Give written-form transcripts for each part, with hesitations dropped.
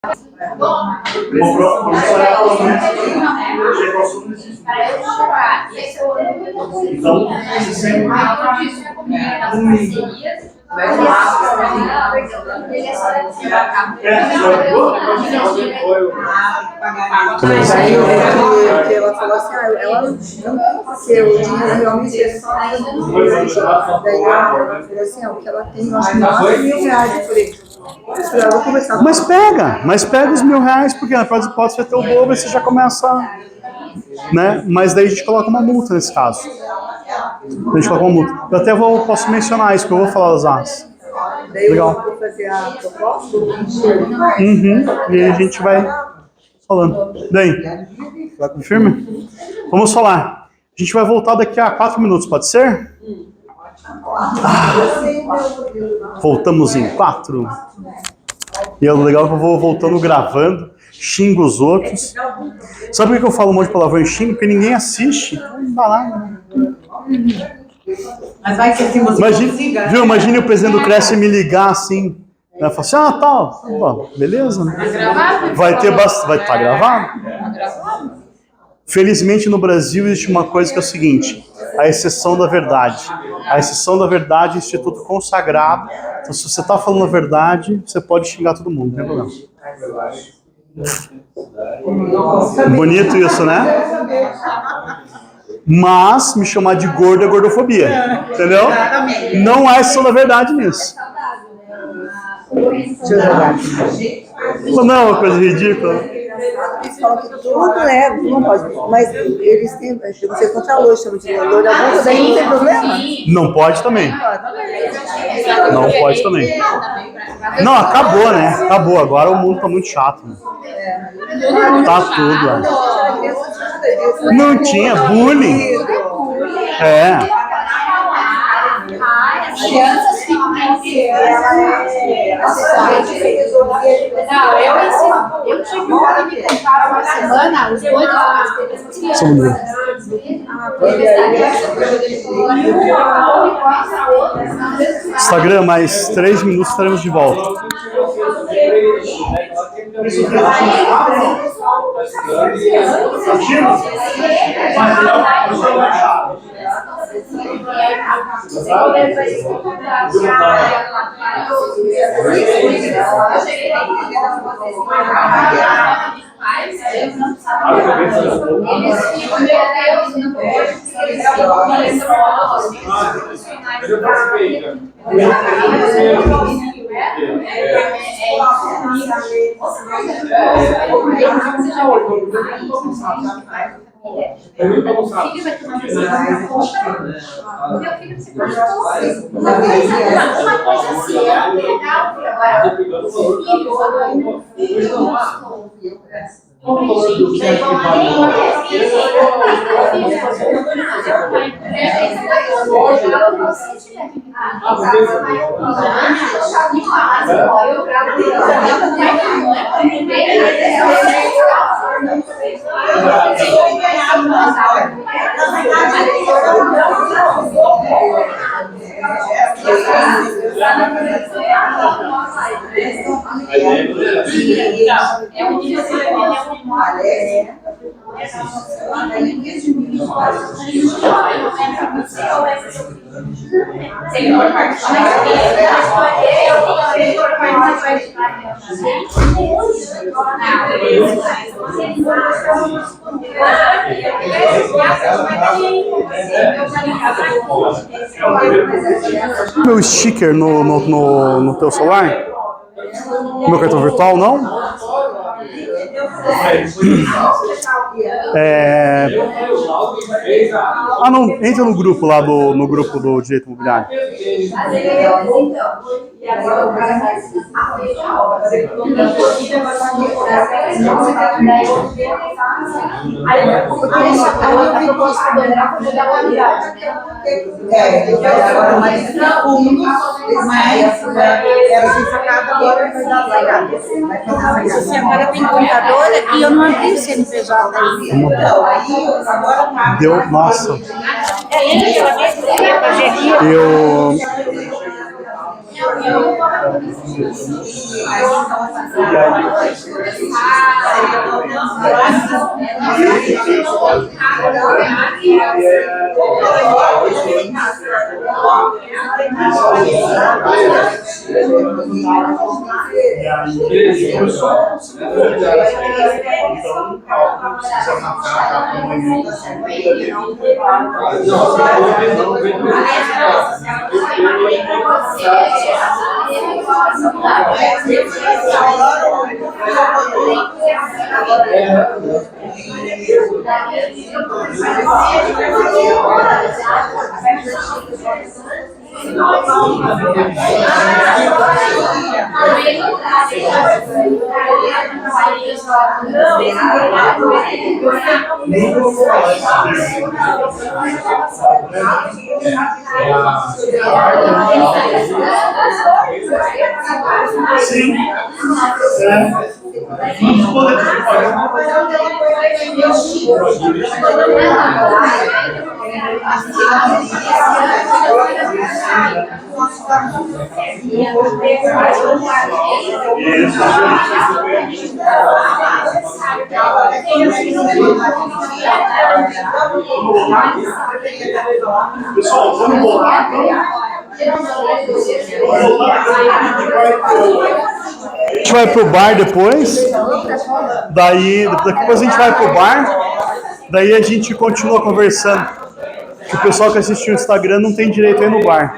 Aí ela falou assim, ela não porque o dinheiro realmente é só daí ela falou assim, o que ela tem, eu acho que R$9.000 por isso. Mas pega os R$1.000, porque na próxima hipótese vai ter o dobro e você já começa, né? Mas daí a gente coloca uma multa nesse caso. A gente coloca uma multa. Eu até posso mencionar isso, que eu vou falar das artes. Legal. Eu vou fazer a proposta. E aí a gente vai falando. Daí, firme? Vamos falar. A gente vai voltar daqui a 4 minutos, pode ser? Voltamos em 4. E é legal que eu vou voltando gravando, xingo os outros. Sabe por que eu falo um monte de palavrão e xingo? Porque ninguém assiste. Não dá nada. Mas vai que assim você consiga. Viu? Imagine o presidente do Cresce me ligar assim. Né? Falar assim, tal. Bom, beleza, né? Vai ter bastante. Vai estar gravado? Felizmente no Brasil existe uma coisa que é o seguinte: a exceção da verdade. A exceção da verdade é um instituto consagrado. Então, se você está falando a verdade, você pode xingar todo mundo, não tem problema. Bonito isso, né? Mas me chamar de gordo é gordofobia. Entendeu? Não há exceção da verdade nisso. Deixa eu jogar. Não é uma coisa ridícula. Eles falam que tudo não pode, mas eles têm, você contra a loira, chama de loira burra, daí não tem problema? Não pode também. Não pode também. Não, acabou, né? Acabou. Agora o mundo tá muito chato. Né? Tá tudo. Não tinha bullying. As crianças ficam eu tive um que me contaram uma semana, os dois Instagram, mais 3 minutos estaremos de volta. Meu sticker no teu celular? Meu cartão virtual, não? Não, entra no grupo lá no grupo do direito imobiliário. Você agora tem contadora e eu não abri o CNPJ ainda. Deu, nossa. Sim. Vamos poder. Pessoal, vamos voltar então. A gente vai pro bar depois. Daí depois a gente vai pro bar. Daí a gente continua conversando. O pessoal que assistiu o Instagram não tem direito a ir no bar.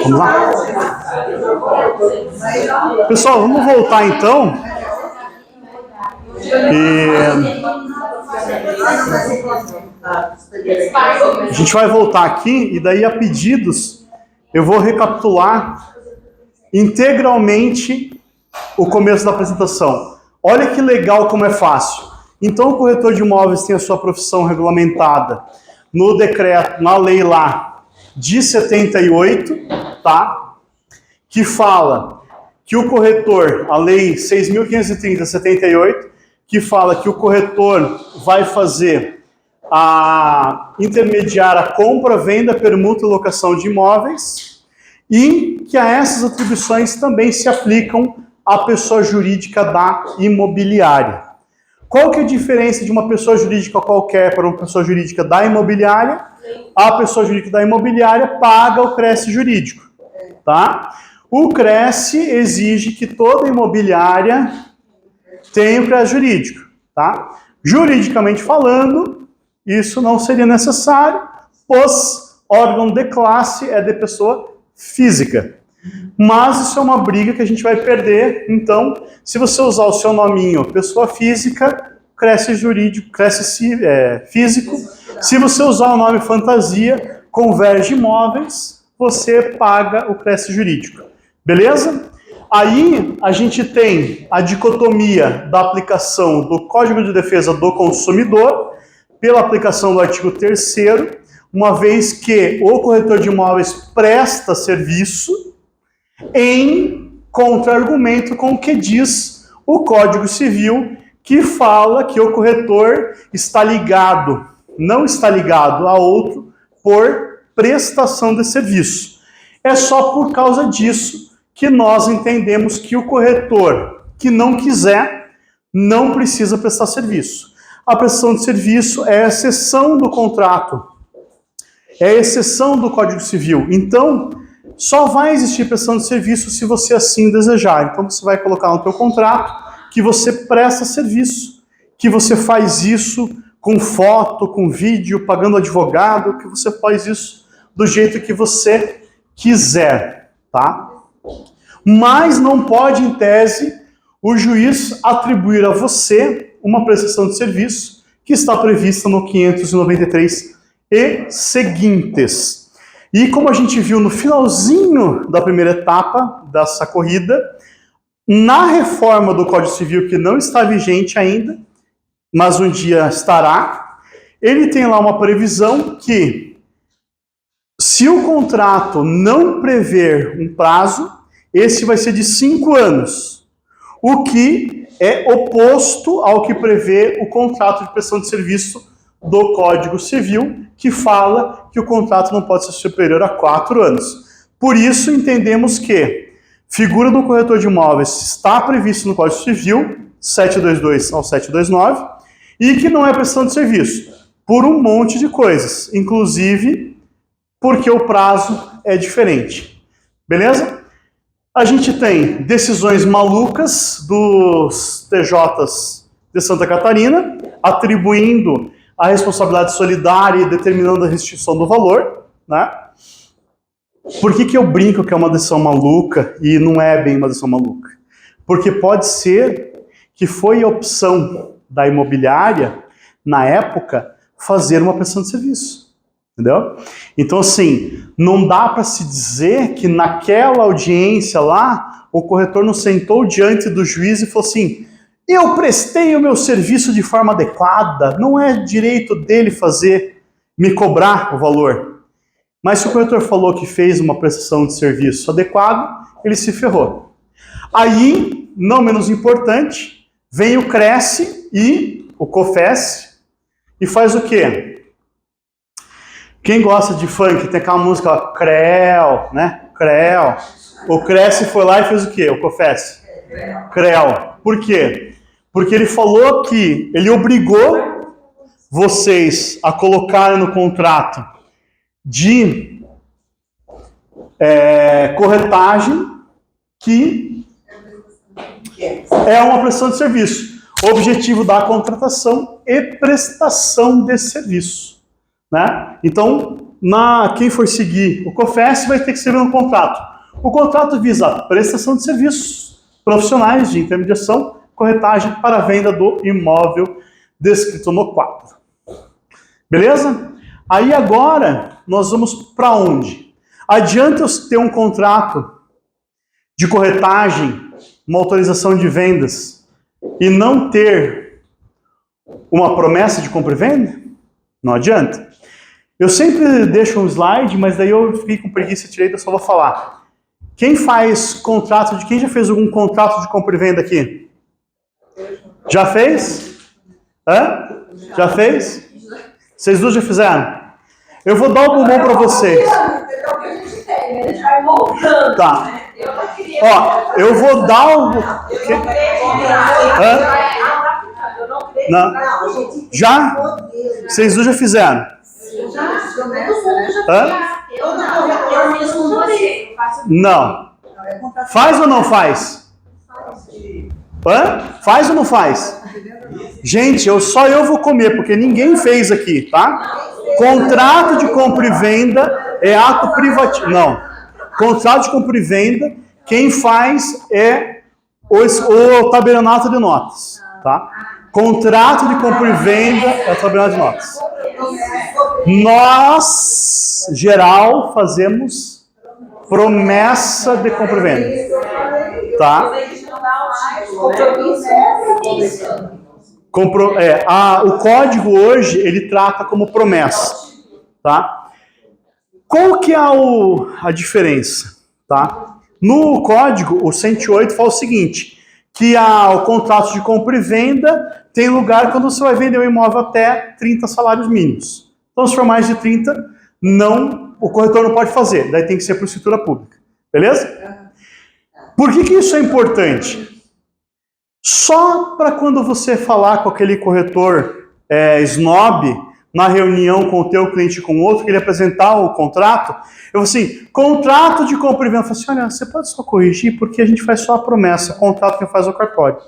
Vamos lá. Pessoal, vamos voltar então. A gente vai voltar aqui e daí a pedidos eu vou recapitular integralmente o começo da apresentação. Olha que legal como é fácil. Então o corretor de imóveis tem a sua profissão regulamentada no decreto, na lei lá de 78, tá? Que fala que o corretor, a lei 6.530/78, que fala que o corretor vai fazer intermediar a compra, venda, permuta e locação de imóveis e que a essas atribuições também se aplicam à pessoa jurídica da imobiliária. Qual que é a diferença de uma pessoa jurídica qualquer para uma pessoa jurídica da imobiliária? A pessoa jurídica da imobiliária paga o CRES jurídico, tá? O CRES exige que toda imobiliária tenha o CRES jurídico, tá? Juridicamente falando, isso não seria necessário, pois órgão de classe é de pessoa física. Mas isso é uma briga que a gente vai perder. Então, se você usar o seu nominho pessoa física, cresce jurídico, cresce físico. Se você usar o nome fantasia, converge imóveis, você paga o cresce jurídico. Beleza? Aí a gente tem a dicotomia da aplicação do Código de Defesa do Consumidor pela aplicação do artigo 3º, uma vez que o corretor de imóveis presta serviço em contra-argumento com o que diz o Código Civil, que fala que o corretor está ligado, não está ligado a outro por prestação de serviço. É só por causa disso que nós entendemos que o corretor que não quiser não precisa prestar serviço. A prestação de serviço é a exceção do contrato, é a exceção do Código Civil. Então, só vai existir prestação de serviço se você assim desejar. Então, você vai colocar no teu contrato que você presta serviço, que você faz isso com foto, com vídeo, pagando advogado, que você faz isso do jeito que você quiser, tá? Mas não pode, em tese, o juiz atribuir a você uma prestação de serviço que está prevista no 593 e seguintes. E como a gente viu no finalzinho da primeira etapa dessa corrida, na reforma do Código Civil, que não está vigente ainda, mas um dia estará, ele tem lá uma previsão que, se o contrato não prever um prazo, esse vai ser de 5 anos, o que é oposto ao que prevê o contrato de prestação de serviço do Código Civil, que fala que o contrato não pode ser superior a 4 anos. Por isso, entendemos que figura do corretor de imóveis está previsto no Código Civil, 722 ao 729, e que não é prestação de serviço, por um monte de coisas, inclusive porque o prazo é diferente. Beleza? A gente tem decisões malucas dos TJs de Santa Catarina, atribuindo a responsabilidade solidária e determinando a restituição do valor, né? Por que eu brinco que é uma decisão maluca e não é bem uma decisão maluca? Porque pode ser que foi a opção da imobiliária, na época, fazer uma prestação de serviço. Entendeu? Então, assim, não dá para se dizer que naquela audiência lá, o corretor não sentou diante do juiz e falou assim: eu prestei o meu serviço de forma adequada, não é direito dele me cobrar o valor. Mas se o corretor falou que fez uma prestação de serviço adequado, ele se ferrou. Aí, não menos importante, vem o Cresce e o COFES e faz o quê? Quem gosta de funk, tem aquela música ó, Creu, né? Creu. O Cresce foi lá e fez o quê? O COFES? Creu. Por quê? Porque ele falou que ele obrigou vocês a colocarem no contrato de corretagem que é uma prestação de serviço. O objetivo da contratação e prestação de serviço. Né? Então, quem for seguir o COFES vai ter que escrever um contrato. O contrato visa a prestação de serviços profissionais de intermediação, corretagem para a venda do imóvel descrito no quadro. Beleza? Aí agora, nós vamos para onde? Adianta eu ter um contrato de corretagem, uma autorização de vendas, e não ter uma promessa de compra e venda? Não adianta. Eu sempre deixo um slide, mas daí eu fiquei com preguiça e tirei, eu só vou falar. Quem quem já fez algum contrato de compra e venda aqui? Já fez? Hã? Já fez? Vocês duas já fizeram? Eu vou dar um bombom para vocês. Tá. Ó, eu vou dar um... Hã? Não. Já? Vocês duas já fizeram? Hã? Não. Faz ou não faz? Hã? Faz ou não faz? Gente, só eu vou comer, porque ninguém fez aqui, tá? Contrato de compra e venda é ato privativo. Não. Contrato de compra e venda, quem faz é o tabelionato de notas, tá? Contrato de compra e venda é o tabelionato de notas. Nós, geral, fazemos promessa de compra e venda, tá? O código hoje, ele trata como promessa, tá? Qual que é a diferença, tá? No código, o 108 fala o seguinte, que o contrato de compra e venda tem lugar quando você vai vender um imóvel até 30 salários mínimos. Então, se for mais de 30, o corretor não pode fazer, daí tem que ser por escritura pública, beleza? Por que isso é importante? Só para quando você falar com aquele corretor snob, na reunião com o teu cliente e com o outro, que ele apresentar o contrato, eu vou assim, contrato de compra e venda. Eu falo assim, olha, você pode só corrigir, porque a gente faz só a promessa, o contrato que faz o cartório.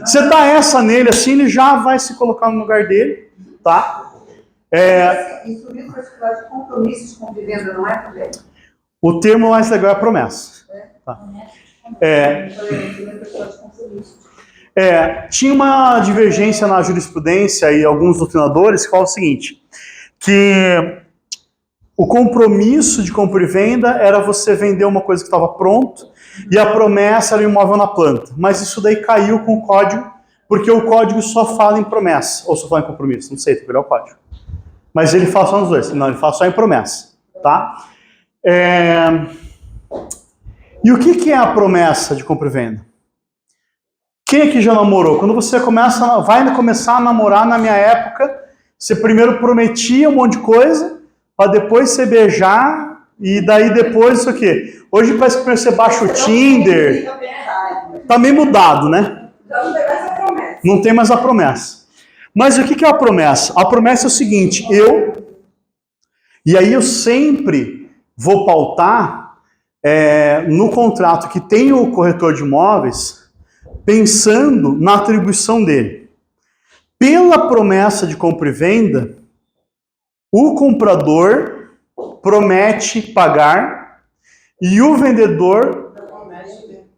Você dá essa nele, assim, ele já vai se colocar no lugar dele, tá? Instrumento particular de compromisso de compra e venda não é também? O termo mais legal é a promessa. Tá? Tinha uma divergência na jurisprudência e alguns doutrinadores que falam o seguinte, que O compromisso de compra e venda era você vender uma coisa que estava pronto e a promessa era o imóvel na planta. Mas isso daí caiu com o código, porque o código só fala em promessa, ou só fala em compromisso, não sei, tem que olhar o código. Mas ele fala só nos dois, não, ele fala só em promessa, tá? E o que é a promessa de compra e venda? Quem aqui já namorou? Quando você vai começar a namorar, na minha época, você primeiro prometia um monte de coisa, para depois você beijar, e daí depois isso aqui. Hoje parece que você baixa o Tinder. Tá meio mudado, né? Não tem mais a promessa. Mas o que é a promessa? A promessa é o seguinte, e aí eu sempre vou pautar no contrato que tem o corretor de imóveis, pensando na atribuição dele. Pela promessa de compra e venda, o comprador promete pagar e o vendedor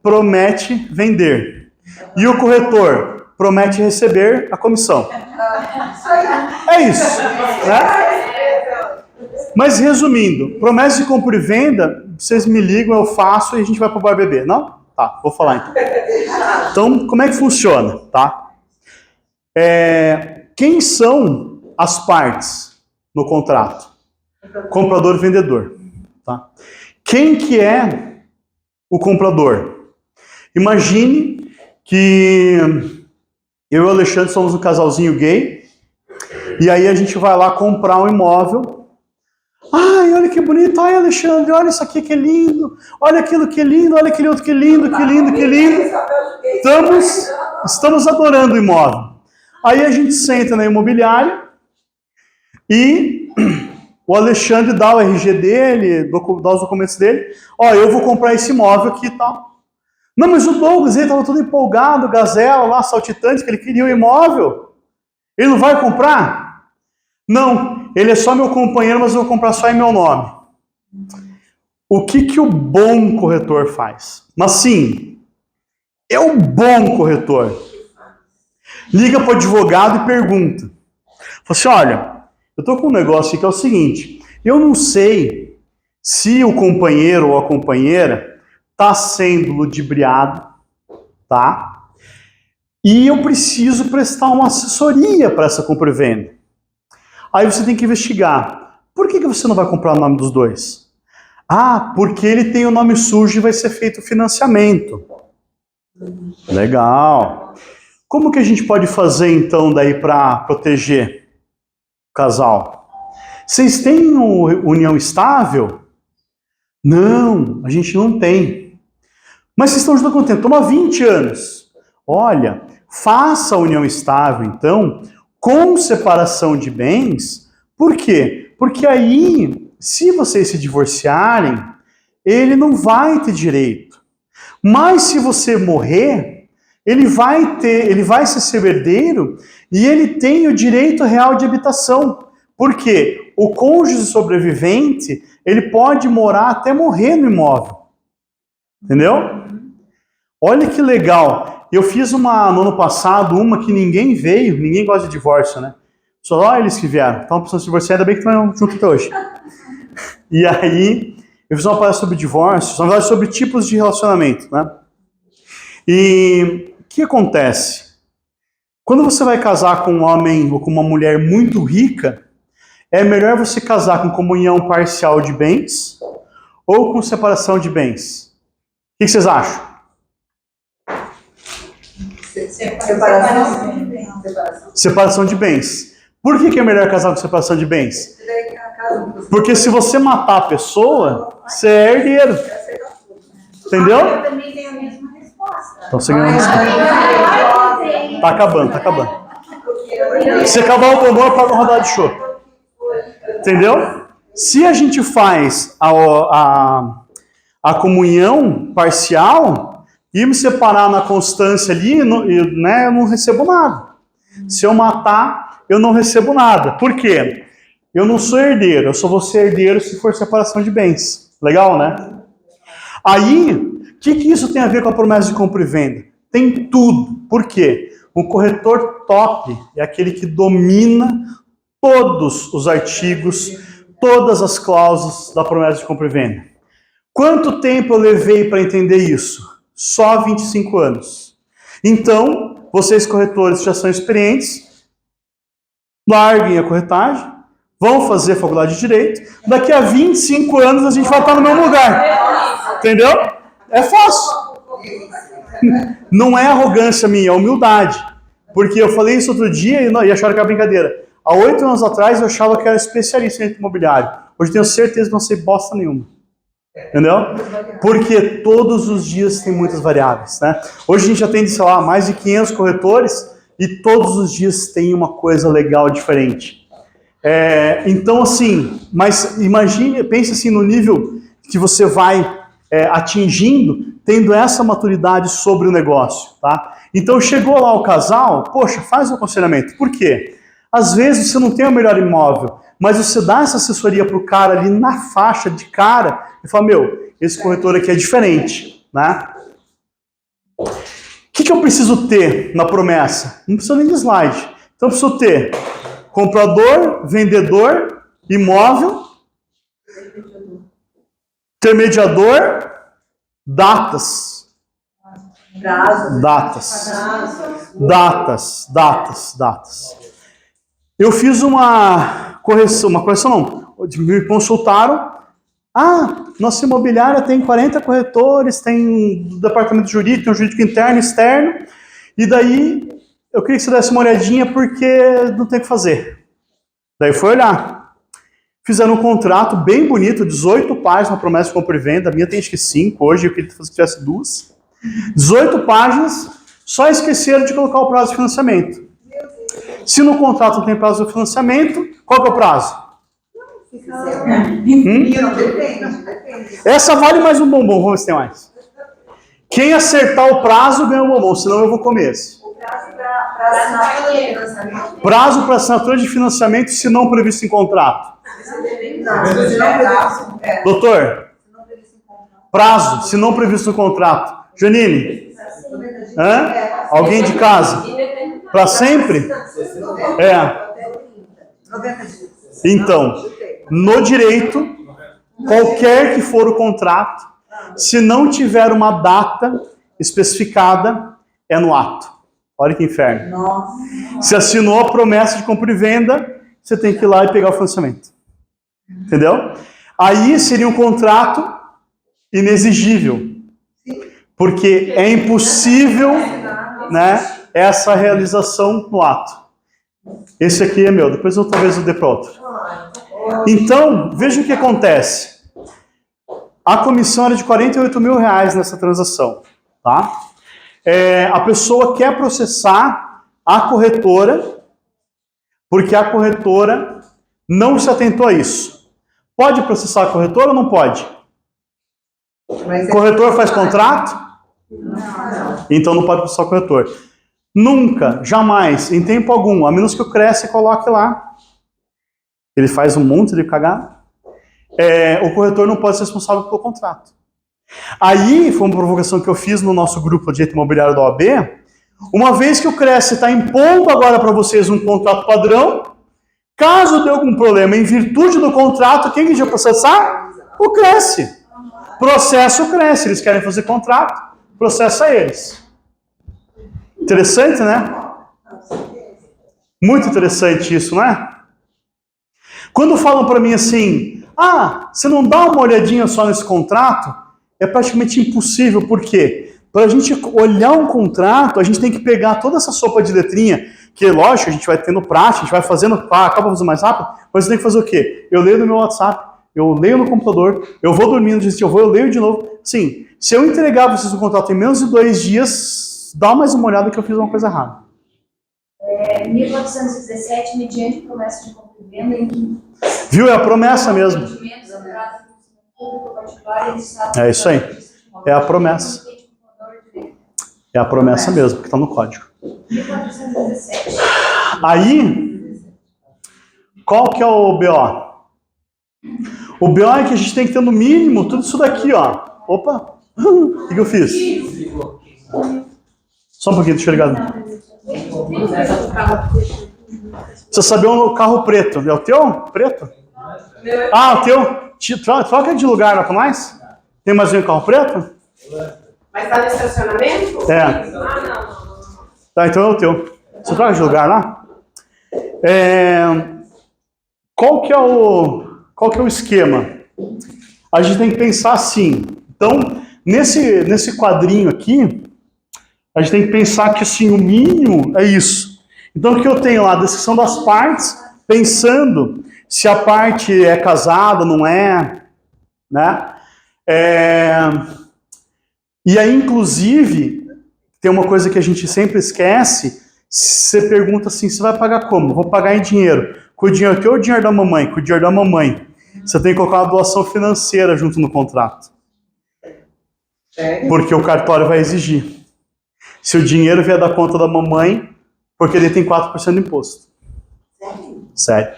promete vender. E o corretor promete receber a comissão. É isso, né? Mas resumindo, promessa de compra e venda, vocês me ligam, eu faço e a gente vai para o bar beber, não? Tá, vou falar então. Então, como é que funciona, tá? Quem são as partes no contrato? Comprador e vendedor, tá? Quem que é o comprador? Imagine que eu e o Alexandre somos um casalzinho gay, e aí a gente vai lá comprar um imóvel. Ai, olha que bonito, ai Alexandre, olha isso aqui que é lindo, olha aquilo que é lindo, olha aquele outro que é lindo, que lindo, que lindo. Estamos adorando o imóvel. Aí a gente senta na imobiliária e o Alexandre dá o RG dele, dá os documentos dele. Ó, eu vou comprar esse imóvel aqui e tal. Não, mas o Douglas, ele estava todo empolgado, gazela lá, saltitante, que ele queria o imóvel. Ele não vai comprar? Não, ele é só meu companheiro, mas eu vou comprar só em meu nome. O que o bom corretor faz? Mas sim, é um bom corretor. Liga para o advogado e pergunta. Fala assim, olha, eu estou com um negócio aqui que é o seguinte, eu não sei se o companheiro ou a companheira está sendo ludibriado, tá? E eu preciso prestar uma assessoria para essa compra e venda. Aí você tem que investigar. Por que você não vai comprar o nome dos dois? Ah, porque ele tem o nome sujo e vai ser feito financiamento. Legal. Como que a gente pode fazer então daí para proteger o casal? Vocês têm união estável? Não, a gente não tem. Mas vocês estão juntos há quanto tempo? Estão há 20 anos. Olha, faça a união estável então, com separação de bens. Por quê? Porque aí, se vocês se divorciarem, ele não vai ter direito. Mas se você morrer, ele vai ser seu herdeiro e ele tem o direito real de habitação. Por quê? O cônjuge sobrevivente, ele pode morar até morrer no imóvel. Entendeu? Olha que legal. Eu fiz no ano passado uma que ninguém veio, ninguém gosta de divórcio, né? Só eles que vieram. Estavam precisando se divorciar, ainda bem que estão juntos até hoje. E aí, eu fiz uma palestra sobre divórcio, na verdade sobre tipos de relacionamento, né? E o que acontece? Quando você vai casar com um homem ou com uma mulher muito rica, é melhor você casar com comunhão parcial de bens ou com separação de bens? O que vocês acham? Separação de bens. Por que é melhor casar com separação de bens? Porque se você matar a pessoa, você é herdeiro. Entendeu? Eu também tenho a mesma resposta. Então você ganhou a resposta. Tá acabando. Se acabar o bombom, eu pago uma rodada de show. Entendeu? Se a gente faz a comunhão parcial e me separar na constância ali, eu não recebo nada. Se eu matar, eu não recebo nada. Por quê? Eu não sou herdeiro, eu só vou ser herdeiro se for separação de bens. Legal, né? Aí, o que isso tem a ver com a promessa de compra e venda? Tem tudo. Por quê? O corretor top é aquele que domina todos os artigos, todas as cláusulas da promessa de compra e venda. Quanto tempo eu levei para entender isso? Só 25 anos. Então, vocês corretores já são experientes, larguem a corretagem, vão fazer a faculdade de Direito, daqui a 25 anos a gente vai estar no mesmo lugar. Entendeu? É fácil. Não é arrogância minha, é humildade. Porque eu falei isso outro dia e acharam que era brincadeira. Há 8 anos atrás eu achava que era especialista em imobiliário. Hoje eu tenho certeza que não sei bosta nenhuma. Entendeu? Porque todos os dias tem muitas variáveis, né? Hoje a gente atende, sei lá, mais de 500 corretores e todos os dias tem uma coisa legal diferente. Então, assim, mas imagine, pense assim no nível que você vai atingindo, tendo essa maturidade sobre o negócio, tá? Então, chegou lá o casal, poxa, faz um aconselhamento. Por quê? Às vezes você não tem o melhor imóvel, mas você dá essa assessoria para o cara ali na faixa de cara e fala, meu, esse corretor aqui é diferente, né? O que eu preciso ter na promessa? Não precisa nem de slide. Então eu preciso ter comprador, vendedor, imóvel, intermediador, datas. Datas. Eu fiz uma correção não, me consultaram, nossa imobiliária tem 40 corretores, tem um departamento jurídico, tem um jurídico interno e externo, e daí eu queria que você desse uma olhadinha porque não tem o que fazer. Daí foi olhar. Fizeram um contrato bem bonito, 18 páginas, uma promessa de compra e venda, a minha tem acho que 5, hoje eu queria que tivesse 2. 18 páginas, só esqueceram de colocar o prazo de financiamento. Se no contrato não tem prazo de financiamento, qual que é o prazo? Essa vale mais um bombom, vamos ver se tem mais. Quem acertar o prazo ganha um bombom, senão eu vou comer esse. Prazo para assinatura de financiamento se não previsto em contrato. Doutor, prazo se não previsto no contrato. Janine, alguém de casa? Para sempre? Então, no direito, qualquer que for o contrato, se não tiver uma data especificada, é no ato. Olha que inferno. Se assinou a promessa de compra e venda, você tem que ir lá e pegar o financiamento. Entendeu? Aí seria um contrato inexigível. Porque é impossível, né, essa realização no ato. Esse aqui é meu, depois eu talvez eu dê para outro. Então, veja o que acontece. A comissão era de R$48 mil nessa transação. Tá? A pessoa quer processar a corretora, porque a corretora não se atentou a isso. Pode processar a corretora ou não pode? O corretor faz contrato? Não. Então não pode processar o corretor. Nunca, jamais, em tempo algum, a menos que o Cresce coloque lá. Ele faz um monte de cagada. O corretor não pode ser responsável pelo contrato. Aí, foi uma provocação que eu fiz no nosso grupo de direito imobiliário da OAB. Uma vez que o Cresce está impondo agora para vocês um contrato padrão, caso dê algum problema em virtude do contrato, quem que vai processar? O Cresce. Processo o Cresce. Eles querem fazer contrato, processa eles. Interessante, né? Muito interessante isso, não é? Quando falam para mim assim, você não dá uma olhadinha só nesse contrato? É praticamente impossível, por quê? Para a gente olhar um contrato, a gente tem que pegar toda essa sopa de letrinha, que lógico, a gente vai tendo prática, a gente vai fazendo, acaba fazendo mais rápido, mas você tem que fazer o quê? Eu leio no meu WhatsApp, eu leio no computador, eu vou dormindo, eu leio de novo. Sim, se eu entregar para vocês um contrato em menos de 2 dias, dá mais uma olhada que eu fiz uma coisa errada. 1417, mediante promessa de compra e venda em... Viu? É a promessa mesmo. É isso aí. É a promessa. É a promessa mesmo, que está no código. 1417. Aí, qual que é o BO? O BO é que a gente tem que ter no mínimo tudo isso daqui, ó. Opa! O que eu fiz? Só um pouquinho, deixa eu ligar. Você sabia o carro preto? É o teu? Preto? Ah, o teu? Troca de lugar lá pra nós? Tem mais um carro preto? Mas tá no estacionamento? É. Ah, não. Tá, então é o teu. Você troca de lugar lá? Qual que é o esquema? A gente tem que pensar assim. Então, nesse quadrinho aqui, a gente tem que pensar que assim, o mínimo é isso. Então, o que eu tenho lá? A descrição das partes, pensando se a parte é casada, não é, né? E aí, inclusive, tem uma coisa que a gente sempre esquece, você pergunta assim, você vai pagar como? Vou pagar em dinheiro. Com o dinheiro teu ou o dinheiro da mamãe? Com o dinheiro da mamãe. Você tem que colocar uma doação financeira junto no contrato. Porque o cartório vai exigir. Se o dinheiro vier da conta da mamãe, porque ele tem 4% de imposto. Sério.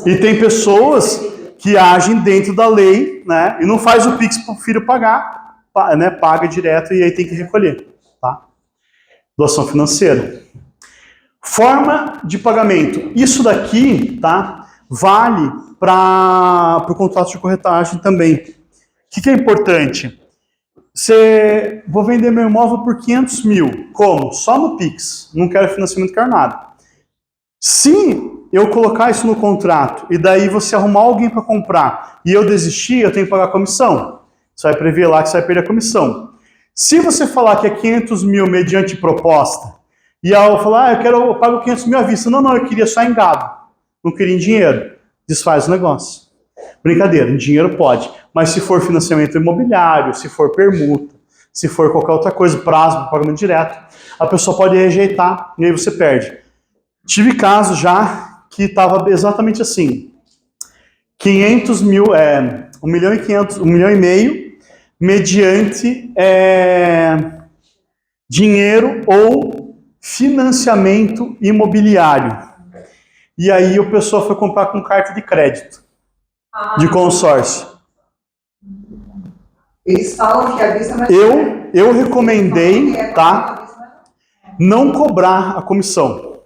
E tem pessoas que agem dentro da lei, né? E não faz o Pix para o filho pagar, né? Paga direto e aí tem que recolher. Tá? Doação financeira. Forma de pagamento. Isso daqui, tá? Vale para o contrato de corretagem também. O que é importante? Vou vender meu imóvel por 500 mil. Como? Só no Pix. Não quero financiamento, não quero nada. Se eu colocar isso no contrato e daí você arrumar alguém para comprar e eu desistir, eu tenho que pagar a comissão. Você vai prever lá que você vai perder a comissão. Se você falar que é 500 mil mediante proposta e eu falar, eu pago 500 mil à vista. Não, eu queria só em gado. Não queria em dinheiro. Desfaz o negócio. Brincadeira, em dinheiro pode. Mas se for financiamento imobiliário, se for permuta, se for qualquer outra coisa, prazo para pagamento direto, a pessoa pode rejeitar e aí você perde. Tive casos já que estava exatamente assim. 500 mil, 1 milhão e 500, 1 milhão e meio, mediante dinheiro ou financiamento imobiliário. E aí a pessoa foi comprar com carta de crédito, de consórcio. Eles falam que avisa, mas... Eu recomendei, tá? Não cobrar a comissão.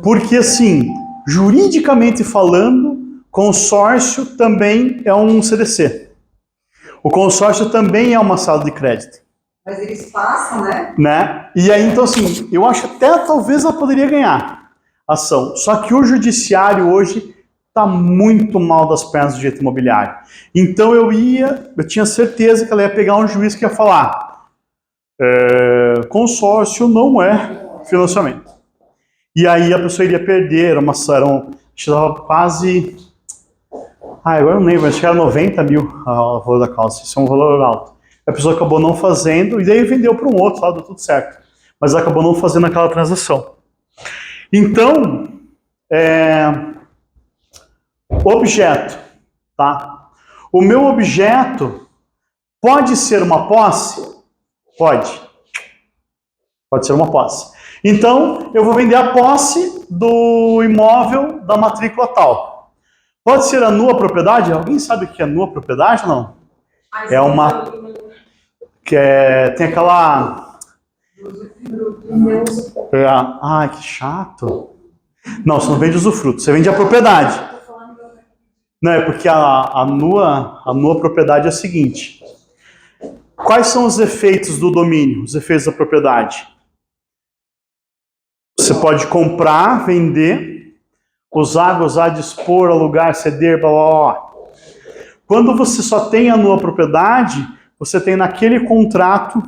Porque, assim, juridicamente falando, consórcio também é um CDC. O consórcio também é uma sala de crédito. Mas eles passam, né? E aí, então, assim, eu acho até talvez ela poderia ganhar ação. Só que o judiciário hoje está muito mal das pernas do direito imobiliário. Então eu tinha certeza que ela ia pegar um juiz que ia falar consórcio não é financiamento. E aí a pessoa iria perder, estava quase... agora eu não lembro, acho que era 90 mil o valor da causa, isso é um valor alto. A pessoa acabou não fazendo, e daí vendeu para um outro, deu tudo certo. Mas ela acabou não fazendo aquela transação. Então, objeto, tá? O meu objeto pode ser uma posse? Pode. Pode ser uma posse. Então, eu vou vender a posse do imóvel da matrícula tal. Pode ser a nua propriedade? Alguém sabe o que é nua propriedade ou não? É uma... tem aquela... Ai, que chato. Não, você não vende usufruto, você vende a propriedade. Não, é porque a nua propriedade é o seguinte. Quais são os efeitos do domínio, os efeitos da propriedade? Você pode comprar, vender, usar, gozar, dispor, alugar, ceder, blá, blá, blá. Quando você só tem a nua propriedade, você tem naquele contrato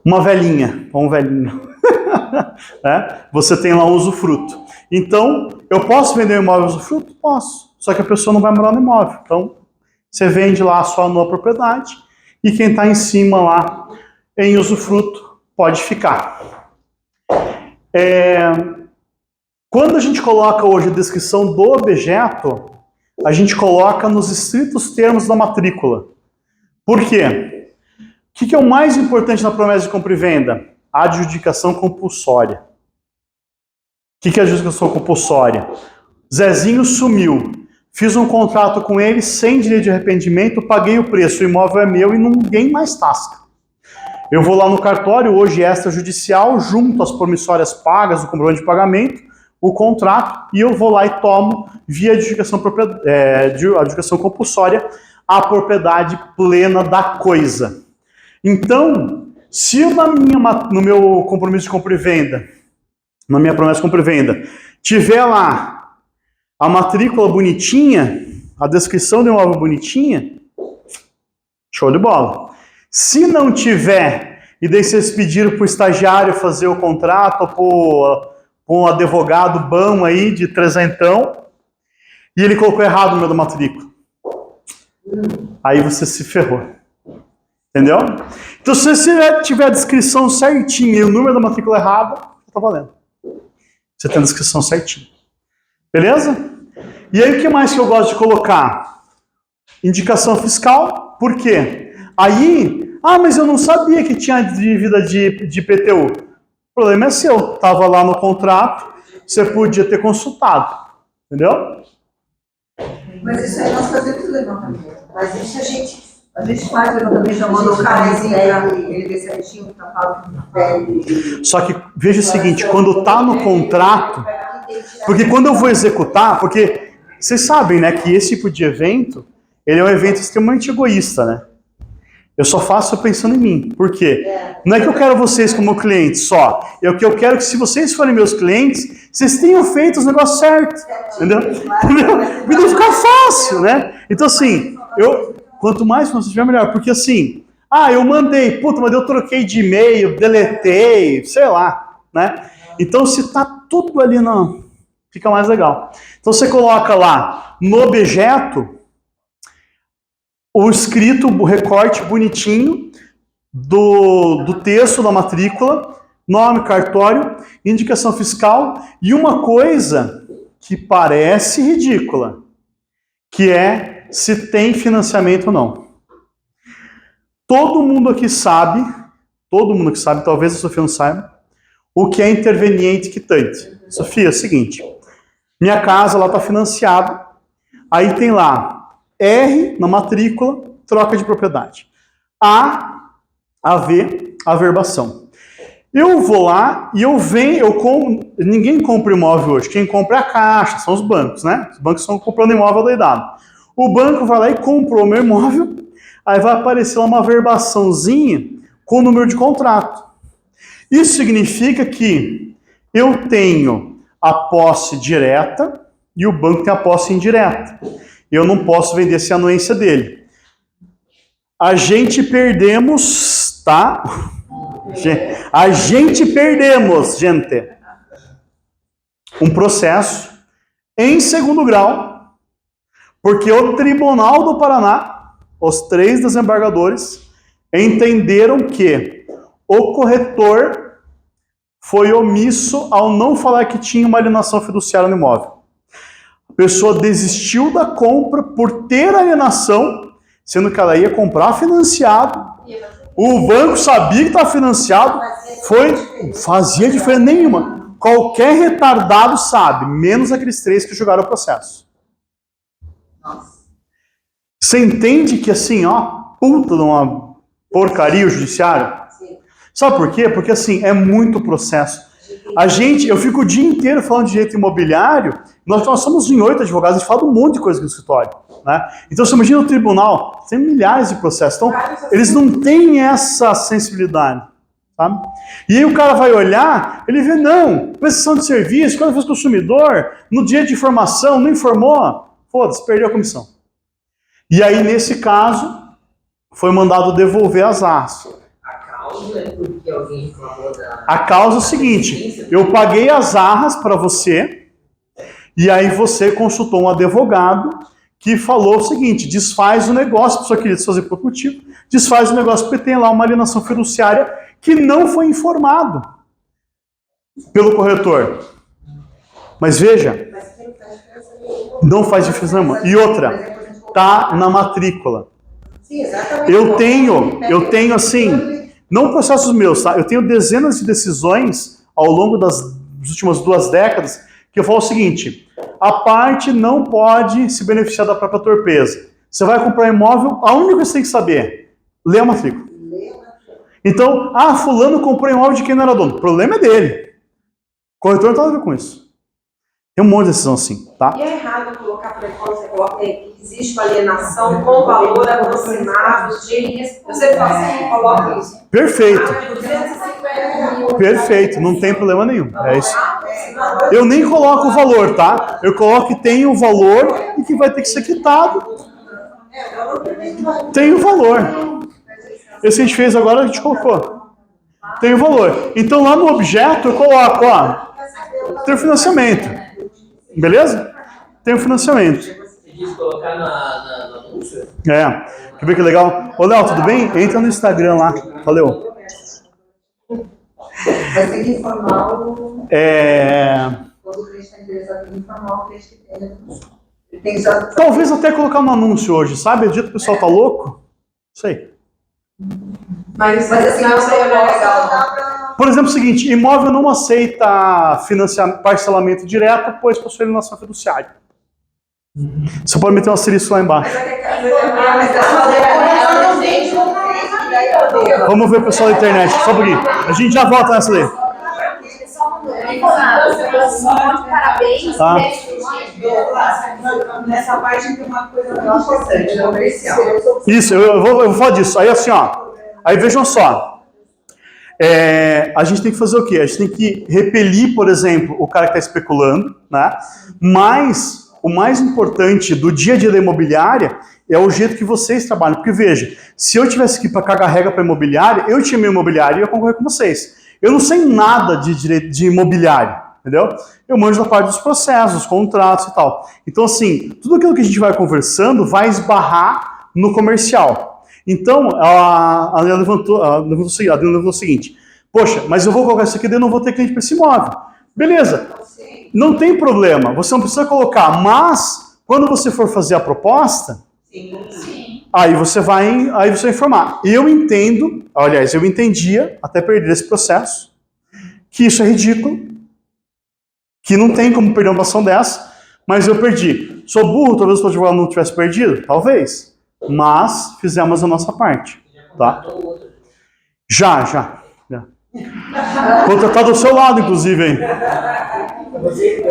uma velhinha, ou um velhinho. Você tem lá um usufruto. Então, eu posso vender o imóvel usufruto? Posso. Só que a pessoa não vai morar no imóvel. Então, você vende lá só a nua propriedade e quem está em cima lá em usufruto pode ficar. Quando a gente coloca hoje a descrição do objeto, a gente coloca nos estritos termos da matrícula. Por quê? O que é o mais importante na promessa de compra e venda? A adjudicação compulsória. O que é a adjudicação compulsória? Zezinho sumiu. Fiz um contrato com ele sem direito de arrependimento, paguei o preço, o imóvel é meu e ninguém mais tasca. Eu vou lá no cartório, hoje extrajudicial, junto as promissórias pagas, o comprovante de pagamento, o contrato e eu vou lá e tomo, via adjudicação compulsória, a propriedade plena da coisa. Então, se no meu compromisso de compra e venda, na minha promessa de compra e venda, tiver lá a matrícula bonitinha, a descrição do imóvel bonitinha, show de bola. Se não tiver, e daí vocês pediram para o estagiário fazer o contrato, ou para um advogado bom aí de trezentão, e ele colocou errado no meu da matrícula. Aí você se ferrou. Entendeu? Então, se você tiver a descrição certinha e o número da matrícula errado, tá valendo. Você tem a descrição certinha. Beleza? E aí, o que mais que eu gosto de colocar? Indicação fiscal. Por quê? Aí, mas eu não sabia que tinha dívida de IPTU. O problema é seu. Estava lá no contrato, você podia ter consultado. Entendeu? Mas isso aí nós fazemos levantamento. Mas isso a gente faz levantamento, chamando o carezinho para ele ver certinho o que está falando. Só que veja o seguinte, quando está no contrato, porque quando eu vou executar, porque vocês sabem, né, que esse tipo de evento, ele é um evento extremamente egoísta, né? Eu só faço pensando em mim. Por quê? Não é que eu quero vocês como clientes só. É o que eu quero que, se vocês forem meus clientes, vocês tenham feito os negócios certos. Entendeu? Me deve ficar fácil, né? Então, assim, quanto mais você tiver, melhor. Porque, assim, eu mandei, mas eu troquei de e-mail, deletei, sei lá, né? Então, se tá tudo ali, não, fica mais legal. Então, você coloca lá, no objeto, o escrito, o recorte bonitinho do texto da matrícula, nome, cartório, indicação fiscal e uma coisa que parece ridícula, que é se tem financiamento ou não. Todo mundo aqui sabe, talvez a Sofia não saiba, o que é interveniente quitante. Sofia, é o seguinte, minha casa lá está financiada, aí tem lá R na matrícula, troca de propriedade. AV, averbação. Eu vou lá e ninguém compra imóvel hoje. Quem compra é a Caixa, são os bancos, né? Os bancos estão comprando imóvel doidado. O banco vai lá e comprou o meu imóvel, aí vai aparecer lá uma averbaçãozinha com o número de contrato. Isso significa que eu tenho a posse direta e o banco tem a posse indireta. Eu não posso vender sem a anuência dele. A gente perdemos, tá? A gente perdemos, gente, um processo em segundo grau, porque o Tribunal do Paraná, os 3 desembargadores, entenderam que o corretor foi omisso ao não falar que tinha uma alienação fiduciária no imóvel. A pessoa desistiu da compra por ter alienação, sendo que ela ia comprar financiado. O banco sabia que estava financiado, fazia diferença nenhuma. Qualquer retardado sabe, menos aqueles 3 que jogaram o processo. Você entende que assim, puta de uma porcaria o judiciário? Sabe por quê? Porque assim, é muito processo. Eu fico o dia inteiro falando de direito imobiliário, nós somos em 8 advogados, a gente fala de um monte de coisa aqui no escritório, né? Então você imagina o tribunal, tem milhares de processos, então eles não têm essa sensibilidade, sabe? E aí o cara vai olhar, ele vê, não, prestação de serviço, quando fez consumidor, no dia de informação, não informou, foda-se, perdeu a comissão. E aí nesse caso, foi mandado devolver as arras. Porque alguém reclamou A causa é o seguinte, eu paguei as arras para você, e aí você consultou um advogado que falou o seguinte, desfaz o negócio, a pessoa queria desfazer por motivo, desfaz o negócio porque tem lá uma alienação fiduciária que não foi informado pelo corretor. Mas veja, não faz diferença nenhuma. E outra, tá na matrícula. Eu tenho assim... Não processos meus, tá? Eu tenho dezenas de decisões ao longo das últimas 2 décadas que eu falo o seguinte, a parte não pode se beneficiar da própria torpeza. Você vai comprar imóvel, a única coisa que você tem que saber, lê a matrícula. Então, fulano comprou imóvel de quem não era dono. O problema é dele. O corretor não tem nada a ver com isso. Tem um monte de decisão assim, tá? E é errado colocar, por exemplo, você coloca que existe uma alienação com valor aproximado de... Eu sempre falo assim, coloca isso. Perfeito. 250 mil. Perfeito, não tem problema nenhum. É isso. Eu nem coloco o valor, tá? Eu coloco que tem o valor e que vai ter que ser quitado. Tem o valor. Esse que a gente fez agora, a gente colocou. Tem o valor. Então lá no objeto eu coloco, ó, tem o financiamento. Beleza? Tem o financiamento. Você quis colocar no anúncio? É. Quer ver que legal? Ô, Léo, tudo bem? Entra no Instagram lá. Valeu. Mas tem que informar o... Quando o cliente está interessado, tem que informar o cliente que tem já... Talvez até colocar no anúncio hoje, sabe? O dia que o pessoal tá louco. Sei. Mas assim, não você seria legal, legal. dá pra... Por exemplo, o seguinte, imóvel não aceita parcelamento direto, pois possui alienação fiduciária. Você pode meter um asterisco lá embaixo. Vamos ver o pessoal da internet, só um pouquinho. A gente já volta nessa lei. Parabéns. Tá? Nessa parte tem uma coisa muito importante, comercial. Isso, eu vou falar disso. Aí assim, ó. Aí vejam só. A gente tem que fazer o quê? A gente tem que repelir, por exemplo, o cara que está especulando, né? Mas o mais importante do dia a dia da imobiliária é o jeito que vocês trabalham. Porque veja, se eu tivesse aqui para cagar regra para imobiliária, eu tinha minha imobiliária e ia concorrer com vocês. Eu não sei nada de direito de imobiliário, entendeu? Eu manjo da parte dos processos, dos contratos e tal. Então, assim, tudo aquilo que a gente vai conversando vai esbarrar no comercial. Então, a Adriana levantou o seguinte: poxa, mas eu vou colocar isso aqui, daí eu não vou ter cliente para esse imóvel. Beleza, não tem problema, você não precisa colocar, mas quando você for fazer a proposta, aí você vai informar. Eu entendo, aliás, eu entendia, até perder esse processo, que isso é ridículo, que não tem como perder uma ação dessa, mas eu perdi. Sou burro, talvez o advogado não tivesse perdido? Talvez. Mas fizemos a nossa parte, tá? Já. Contratado ao seu lado, inclusive, hein?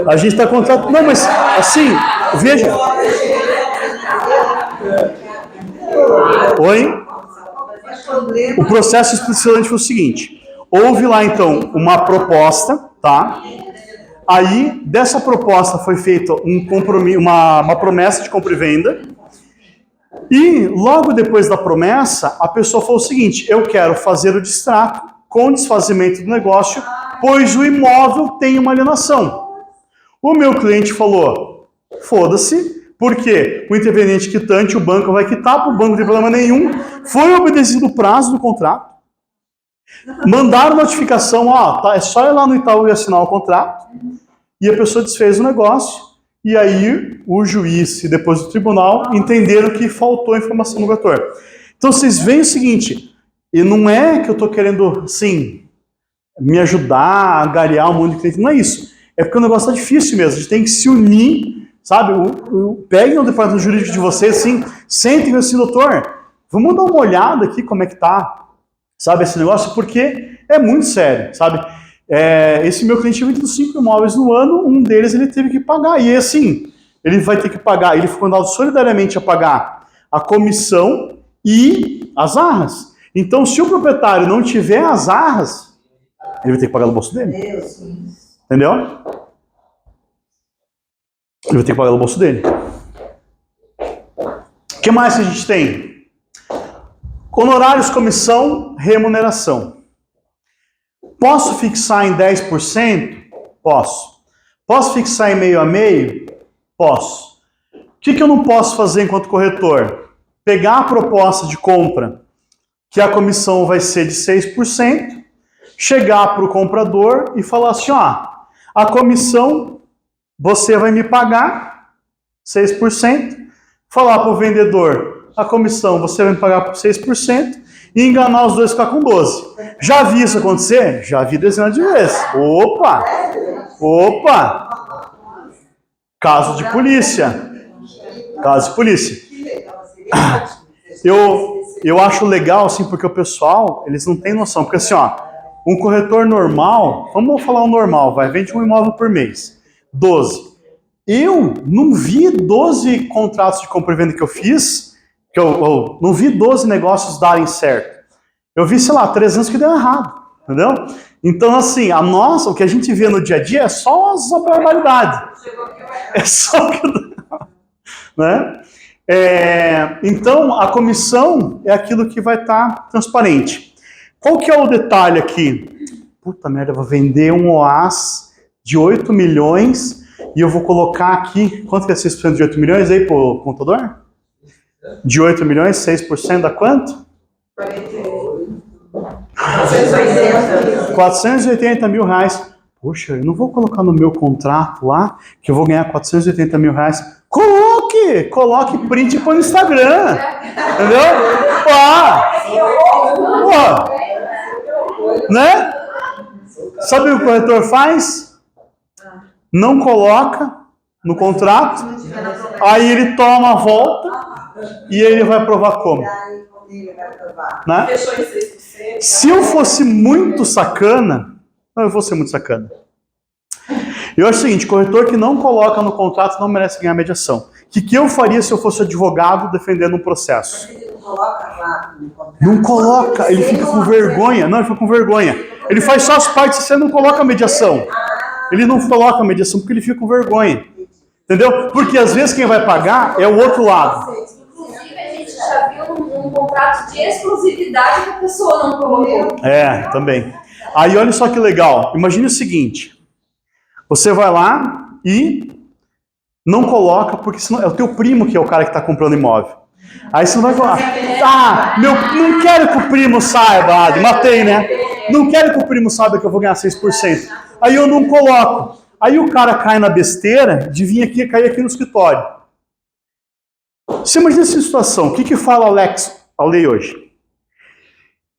A gente está contratado... Não, mas, assim, veja... Oi? O processo explicitante foi o seguinte. Houve lá, então, uma proposta, tá? Aí, dessa proposta foi feita um compromisso, uma promessa de compra e venda. E, logo depois da promessa, a pessoa falou o seguinte: eu quero fazer o distrato com desfazimento do negócio, pois o imóvel tem uma alienação. O meu cliente falou: foda-se, porque o interveniente quitante, o banco vai quitar, para o banco não tem problema nenhum. Foi obedecido o prazo do contrato. Mandaram notificação, é só ir lá no Itaú e assinar o contrato. E a pessoa desfez o negócio. E aí o juiz e depois o tribunal entenderam que faltou informação no relator. Então vocês veem o seguinte, e não é que eu estou querendo, assim, me ajudar a angariar um monte de cliente, não é isso. É porque o negócio está difícil mesmo, a gente tem que se unir, sabe? Peguem o departamento jurídico de vocês, assim, sentem assim, doutor, vamos dar uma olhada aqui como é que tá, sabe, esse negócio, porque é muito sério, sabe? Esse meu cliente vendeu 5 imóveis no ano, um deles ele teve que pagar. E assim, ele vai ter que pagar, ele foi mandado solidariamente a pagar a comissão e as arras. Então, se o proprietário não tiver as arras, ele vai ter que pagar do bolso dele. Entendeu? Ele vai ter que pagar do bolso dele. O que mais que a gente tem? Honorários, comissão, remuneração. Posso fixar em 10%? Posso. Posso fixar em meio a meio? Posso. O que eu não posso fazer enquanto corretor? Pegar a proposta de compra, que a comissão vai ser de 6%, chegar para o comprador e falar assim, a comissão você vai me pagar 6%, falar para o vendedor, a comissão você vai me pagar por 6%, e enganar os dois e ficar com 12%. Já vi isso acontecer? Já vi dezenas de vezes. Opa! Caso de polícia. Eu acho legal, assim, porque o pessoal, eles não têm noção. Porque assim, um corretor normal, vamos falar um normal, vende um imóvel por mês. 12. eu não vi 12 contratos de compra e venda que eu fiz, que eu não vi 12 negócios darem certo. Eu vi, sei lá, 300 que deu errado, entendeu? Então, assim, o que a gente vê no dia a dia é só as barbaridades. É só o que... né? Então, a comissão é aquilo que vai estar transparente. Qual que é o detalhe aqui? Puta merda, eu vou vender um OAS de 8 milhões e eu vou colocar aqui... Quanto que é 6% de 8 milhões aí pro contador? De 8 milhões, 6% dá quanto? 480 mil reais. Poxa, eu não vou colocar no meu contrato lá que eu vou ganhar 480 mil reais. Coloque print e põe no Instagram. Entendeu? Né? Sabe o que o corretor faz? Não coloca no contrato, aí ele toma a volta e ele vai provar como. Né? Se eu fosse muito sacana, não, eu vou ser muito sacana. Eu acho o seguinte, corretor que não coloca no contrato não merece ganhar mediação. O que eu faria se eu fosse advogado defendendo um processo? Não coloca, ele fica com vergonha. Não, ele fica com vergonha. Ele faz só as partes e você não coloca a mediação. Ele não coloca a mediação porque ele fica com vergonha. Entendeu? Porque às vezes quem vai pagar é o outro lado. Inclusive, a gente já viu um contrato de exclusividade que a pessoa não colocou. Também. Aí olha só que legal. Imagine o seguinte. Você vai lá e não coloca, porque senão é o teu primo que é o cara que está comprando imóvel. Aí você não vai falar, não quero que o primo saiba, matei, né? Não quero que o primo saiba que eu vou ganhar 6%. Aí eu não coloco. Aí o cara cai na besteira de vir aqui, cair aqui no escritório. Você imagina essa situação, o que fala a lei hoje?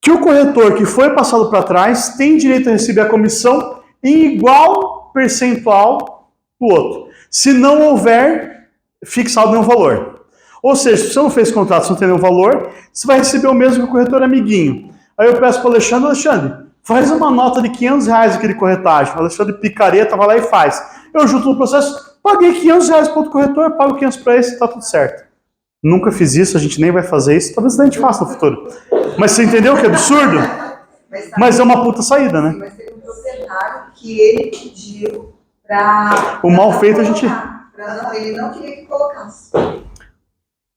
Que o corretor que foi passado para trás tem direito a receber a comissão em igual percentual do outro, se não houver fixado nenhum valor. Ou seja, se você não fez contrato, se não tem nenhum valor, você vai receber o mesmo que o corretor amiguinho. Aí eu peço para o Alexandre, faz uma nota de 500 reais aquele corretagem. O Alexandre picareta vai lá e faz. Eu junto no processo, paguei 500 reais para outro corretor, pago 500 para esse e está tudo certo. Nunca fiz isso, a gente nem vai fazer isso, talvez a gente faça no futuro. Mas você entendeu que absurdo? Mas é uma puta saída, né? Mas teve um proprietário que ele pediu para... O mal feito a gente... Ele não queria que colocasse.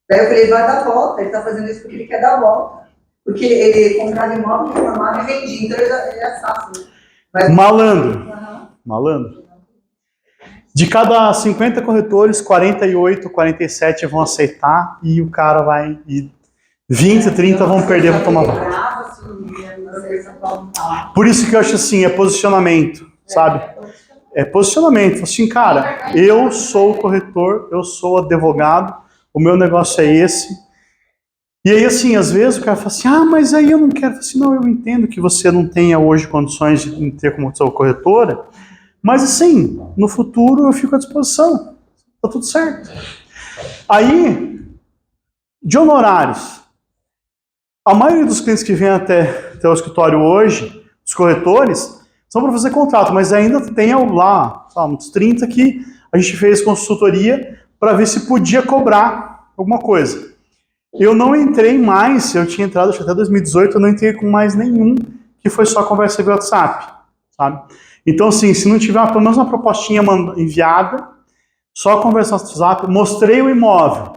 Daí eu falei, vai dar volta, ele está fazendo isso porque ele quer dar volta. Porque ele comprava imóvel, reformava e vendia, então ele é fácil. Mas... Malandro. De cada 50 corretores, 48, 47 vão aceitar e o cara vai... E 20, 30 vão perder para tomar volta. Por isso que eu acho assim, é posicionamento, sabe? É posicionamento. Assim, cara, eu sou corretor, eu sou advogado, o meu negócio é esse. E aí, assim, às vezes o cara fala assim, mas aí eu não quero. Eu falo assim, não, eu entendo que você não tenha hoje condições de ter como sua corretora, mas assim, no futuro eu fico à disposição. Tá tudo certo. Aí, de honorários. A maioria dos clientes que vêm até o escritório hoje, os corretores, são para fazer contrato, mas ainda tem lá, uns 30 que a gente fez consultoria para ver se podia cobrar alguma coisa. Eu não entrei mais, eu tinha entrado acho, até 2018, eu não entrei com mais nenhum, que foi só conversa via WhatsApp, sabe? Então, assim, se não tiver pelo menos uma propostinha enviada, só conversar no WhatsApp, mostrei o imóvel.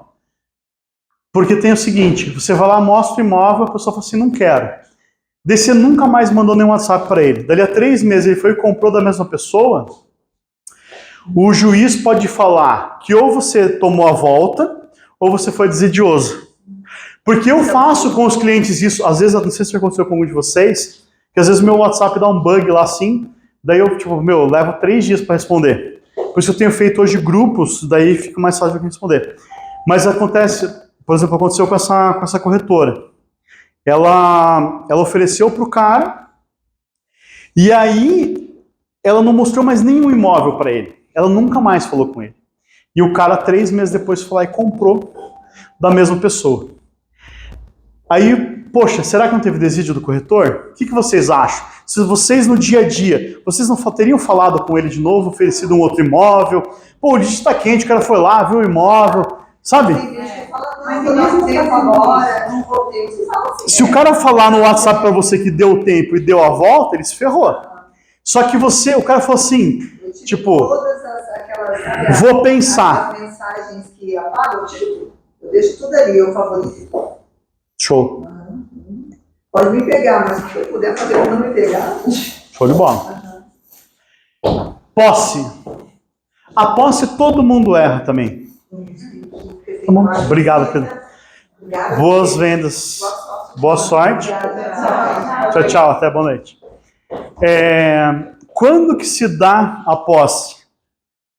Porque tem o seguinte, você vai lá, mostra o imóvel, a pessoa fala assim, não quero. Daí você nunca mais mandou nenhum WhatsApp para ele. Dali a 3 meses ele foi e comprou da mesma pessoa, o juiz pode falar que ou você tomou a volta, ou você foi desidioso. Porque eu faço com os clientes isso, às vezes, não sei se aconteceu com algum de vocês, que às vezes meu WhatsApp dá um bug lá assim, daí eu, levo 3 dias para responder. Por isso eu tenho feito hoje grupos, daí fica mais fácil de responder. Mas acontece, por exemplo, aconteceu com essa corretora. Ela ofereceu para o cara, e aí ela não mostrou mais nenhum imóvel para ele. Ela nunca mais falou com ele. E o cara, 3 meses depois, foi lá e comprou da mesma pessoa. Aí, poxa, será que não teve desídio do corretor? O que vocês acham? se vocês no dia a dia, vocês não teriam falado com ele de novo, oferecido um outro imóvel? Pô, o dia está quente, o cara foi lá, viu o imóvel, sabe? Mas mesmo tempo agora, não voltei. Vocês falam assim, Se o cara falar no WhatsApp para você que deu tempo e deu a volta, ele se ferrou. Só que o cara falou assim, tipo, todas aquelas vou pensar. as mensagens que apagam, eu deixo tudo ali, eu favorito. Show. Pode me pegar, mas se eu puder fazer pra não me pegar. Show de bola. Posse. A posse todo mundo erra também. Tá bom? Obrigado, Pedro. Boas vendas. Boa sorte. Tchau, tchau. Até boa noite. Quando que se dá a posse?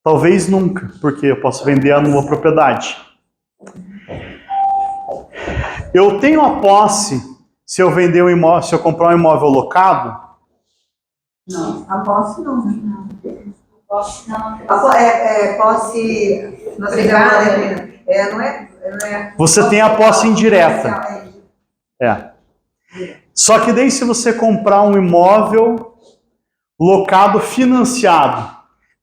Talvez nunca, porque eu posso vender a numa propriedade. Eu tenho a posse se eu vender um imóvel, se eu comprar um imóvel locado? Não, a posse não. Posso não. Posse. Não sei não é. Você tem a posse indireta. Só que daí se você comprar um imóvel locado financiado,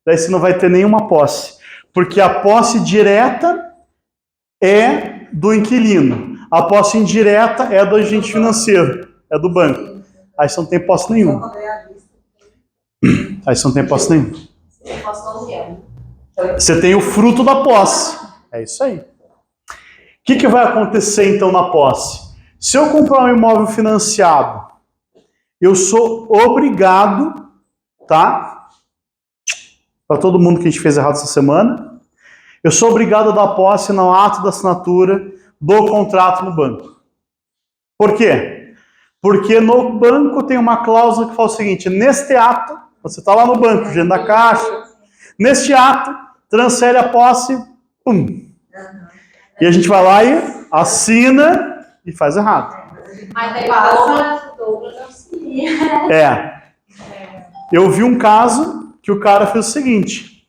daí você não vai ter nenhuma posse. Porque a posse direta é do inquilino. A posse indireta é do agente financeiro, é do banco. Aí você não tem posse nenhuma. Você tem o fruto da posse. É isso aí. O que vai acontecer então na posse? Se eu comprar um imóvel financiado, eu sou obrigado, tá? Para todo mundo que a gente fez errado essa semana, eu sou obrigado a dar posse no ato da assinatura do contrato no banco. Por quê? Porque no banco tem uma cláusula que fala o seguinte: neste ato, você está lá no banco, dentro da caixa, neste ato, transfere a posse, pum. E a gente vai lá e assina e faz errado. Mas aí Douglas auxilia. Eu vi um caso que o cara fez o seguinte: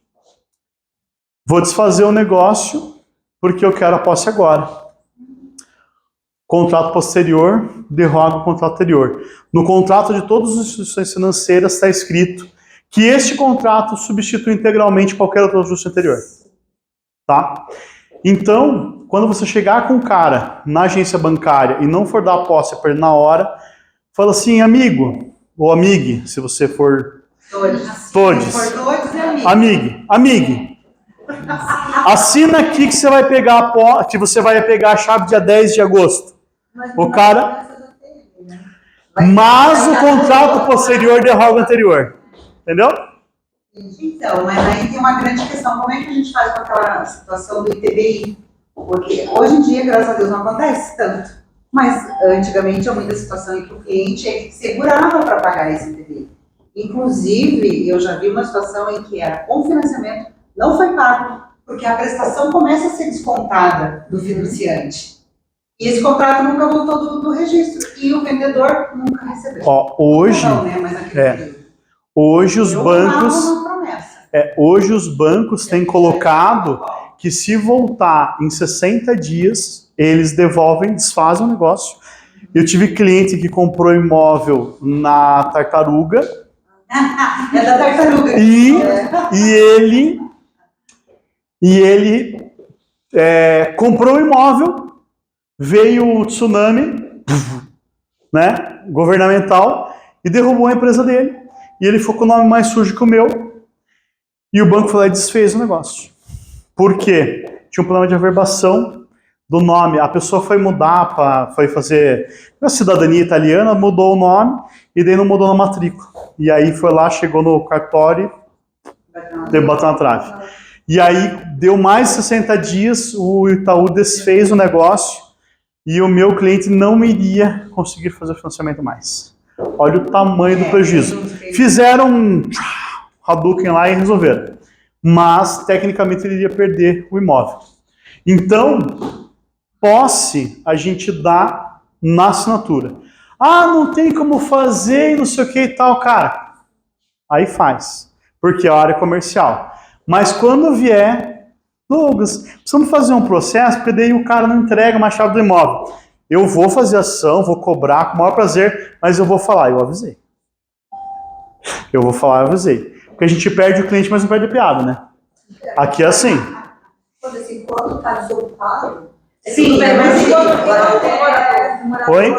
vou desfazer o negócio porque eu quero a posse agora. Contrato posterior derroga o contrato anterior. No contrato de todas as instituições financeiras está escrito que este contrato substitui integralmente qualquer outro ajuste anterior. Tá? Então, quando você chegar com o cara na agência bancária e não for dar a posse para ele na hora, fala assim: amigo, ou amigue, se você for todos. Amigue. Assina aqui que você vai pegar a chave dia 10 de agosto. O cara. Mas o contrato posterior derroga o anterior. Entendeu? Então, mas aí tem uma grande questão. Como é que a gente faz com aquela situação do ITBI? Porque hoje em dia, graças a Deus, não acontece tanto. Mas antigamente tinha muita situação em que o cliente segurava para pagar esse ITBI. Inclusive, eu já vi uma situação em que era com financiamento, não foi pago, porque a prestação começa a ser descontada do financiante. E esse contrato nunca voltou do registro. E o vendedor nunca recebeu. Hoje os bancos têm colocado que se voltar em 60 dias, eles devolvem, desfazem o negócio. Eu tive cliente que comprou imóvel na Tartaruga. É da Tartaruga. E ele comprou o imóvel, veio o tsunami, né, governamental, e derrubou a empresa dele. E ele ficou com o nome mais sujo que o meu. E o banco foi lá e desfez o negócio. Por quê? Tinha um problema de averbação do nome. A pessoa foi mudar, foi fazer a cidadania italiana, mudou o nome e daí não mudou na matrícula. E aí foi lá, chegou no cartório, bateu na trave. E aí deu mais de 60 dias, o Itaú desfez o negócio e o meu cliente não iria conseguir fazer o financiamento mais. Olha o tamanho do prejuízo. Fizeram um Hadouken lá e resolveram. Mas, tecnicamente, ele iria perder o imóvel. Então, posse a gente dá na assinatura. Ah, não tem como fazer e não sei o que e tal, cara. Aí faz. Porque é a área comercial. Mas quando vier, Douglas, precisamos fazer um processo, porque daí o cara não entrega uma chave do imóvel. Eu vou fazer ação, vou cobrar com o maior prazer, mas eu vou falar, eu avisei. Eu vou falar, eu avisei. Porque a gente perde o cliente, mas não perde a piada, né? Aqui é assim. Quando assim, quando está desocupado, Sim, mas quando Oi? a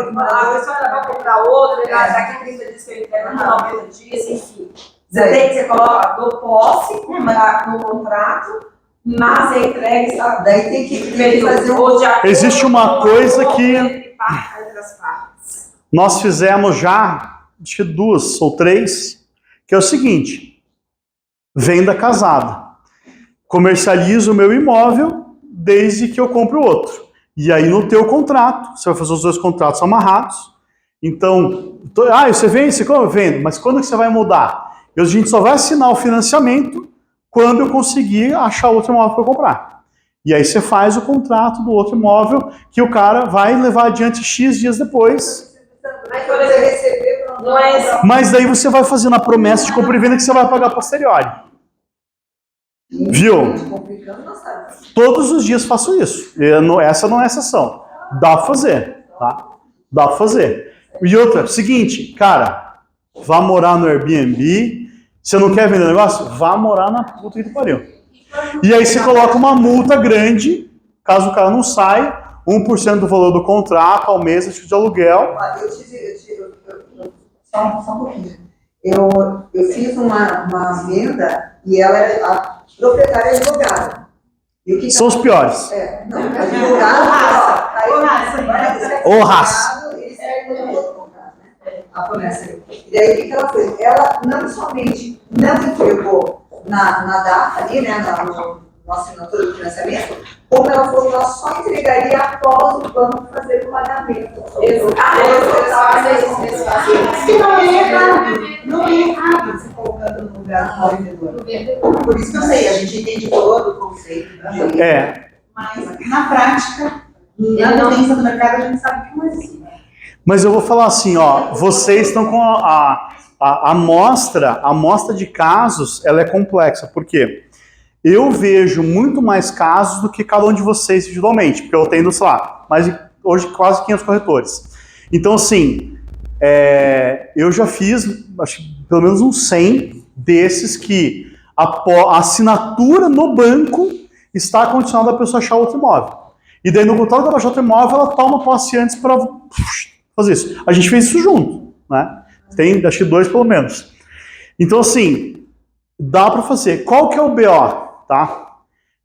pessoa vai comprar outra, daqui a 30 dias que eu entrego, 90 dias, enfim. Você coloca do posse no contrato, mas a entrega está. daí tem que fazer um... Existe uma coisa que entre as partes. nós fizemos já, acho que 2 ou 3, que é o seguinte: venda casada. Comercializo o meu imóvel desde que eu compre o outro. E aí no teu contrato, você vai fazer os 2 contratos amarrados. Então, você vende, você compra? Eu vendo, mas quando que você vai mudar? A gente só vai assinar o financiamento quando eu conseguir achar outro imóvel para comprar. E aí você faz o contrato do outro imóvel que o cara vai levar adiante X dias depois. Mas quando você receber, não é isso. Mas daí você vai fazendo a promessa de compra e venda que você vai pagar a posteriori. Viu? Todos os dias faço isso. Essa não é exceção. Dá pra fazer, tá? Dá pra fazer. E outra, seguinte, cara, vá morar no Airbnb. Você não quer vender negócio? Vá morar na puta que pariu. E aí você coloca uma multa grande, caso o cara não saia, 1% do valor do contrato ao mês de aluguel. Só um pouquinho. Eu fiz uma venda e ela era a proprietária advogada. E o que São os piores. não, advogado, Ô, raça. A promessa. E daí o que ela fez? Ela não somente não entregou na data ali, né, na assinatura do financiamento, como ela falou que ela só entregaria após o banco fazer o pagamento. Que não é errado. Não é errado você colocando no lugar do vendedor. Por isso que eu sei, a gente entende todo o conceito. Mas na prática, na vivência do mercado, a gente sabe que não existe. Mas eu vou falar assim, ó, vocês estão com a amostra de casos, ela é complexa. Por quê? Eu vejo muito mais casos do que cada um de vocês individualmente, porque eu tenho, sei lá, hoje quase 500 corretores. Então, assim, eu já fiz, acho que pelo menos uns 100 desses que a assinatura no banco está condicionada a pessoa achar outro imóvel. E daí, no contrato dela achar outro imóvel, ela toma posse antes para fazer isso. A gente fez isso junto, né? Tem, acho que 2 pelo menos. Então, assim, dá para fazer. Qual que é o BO, tá?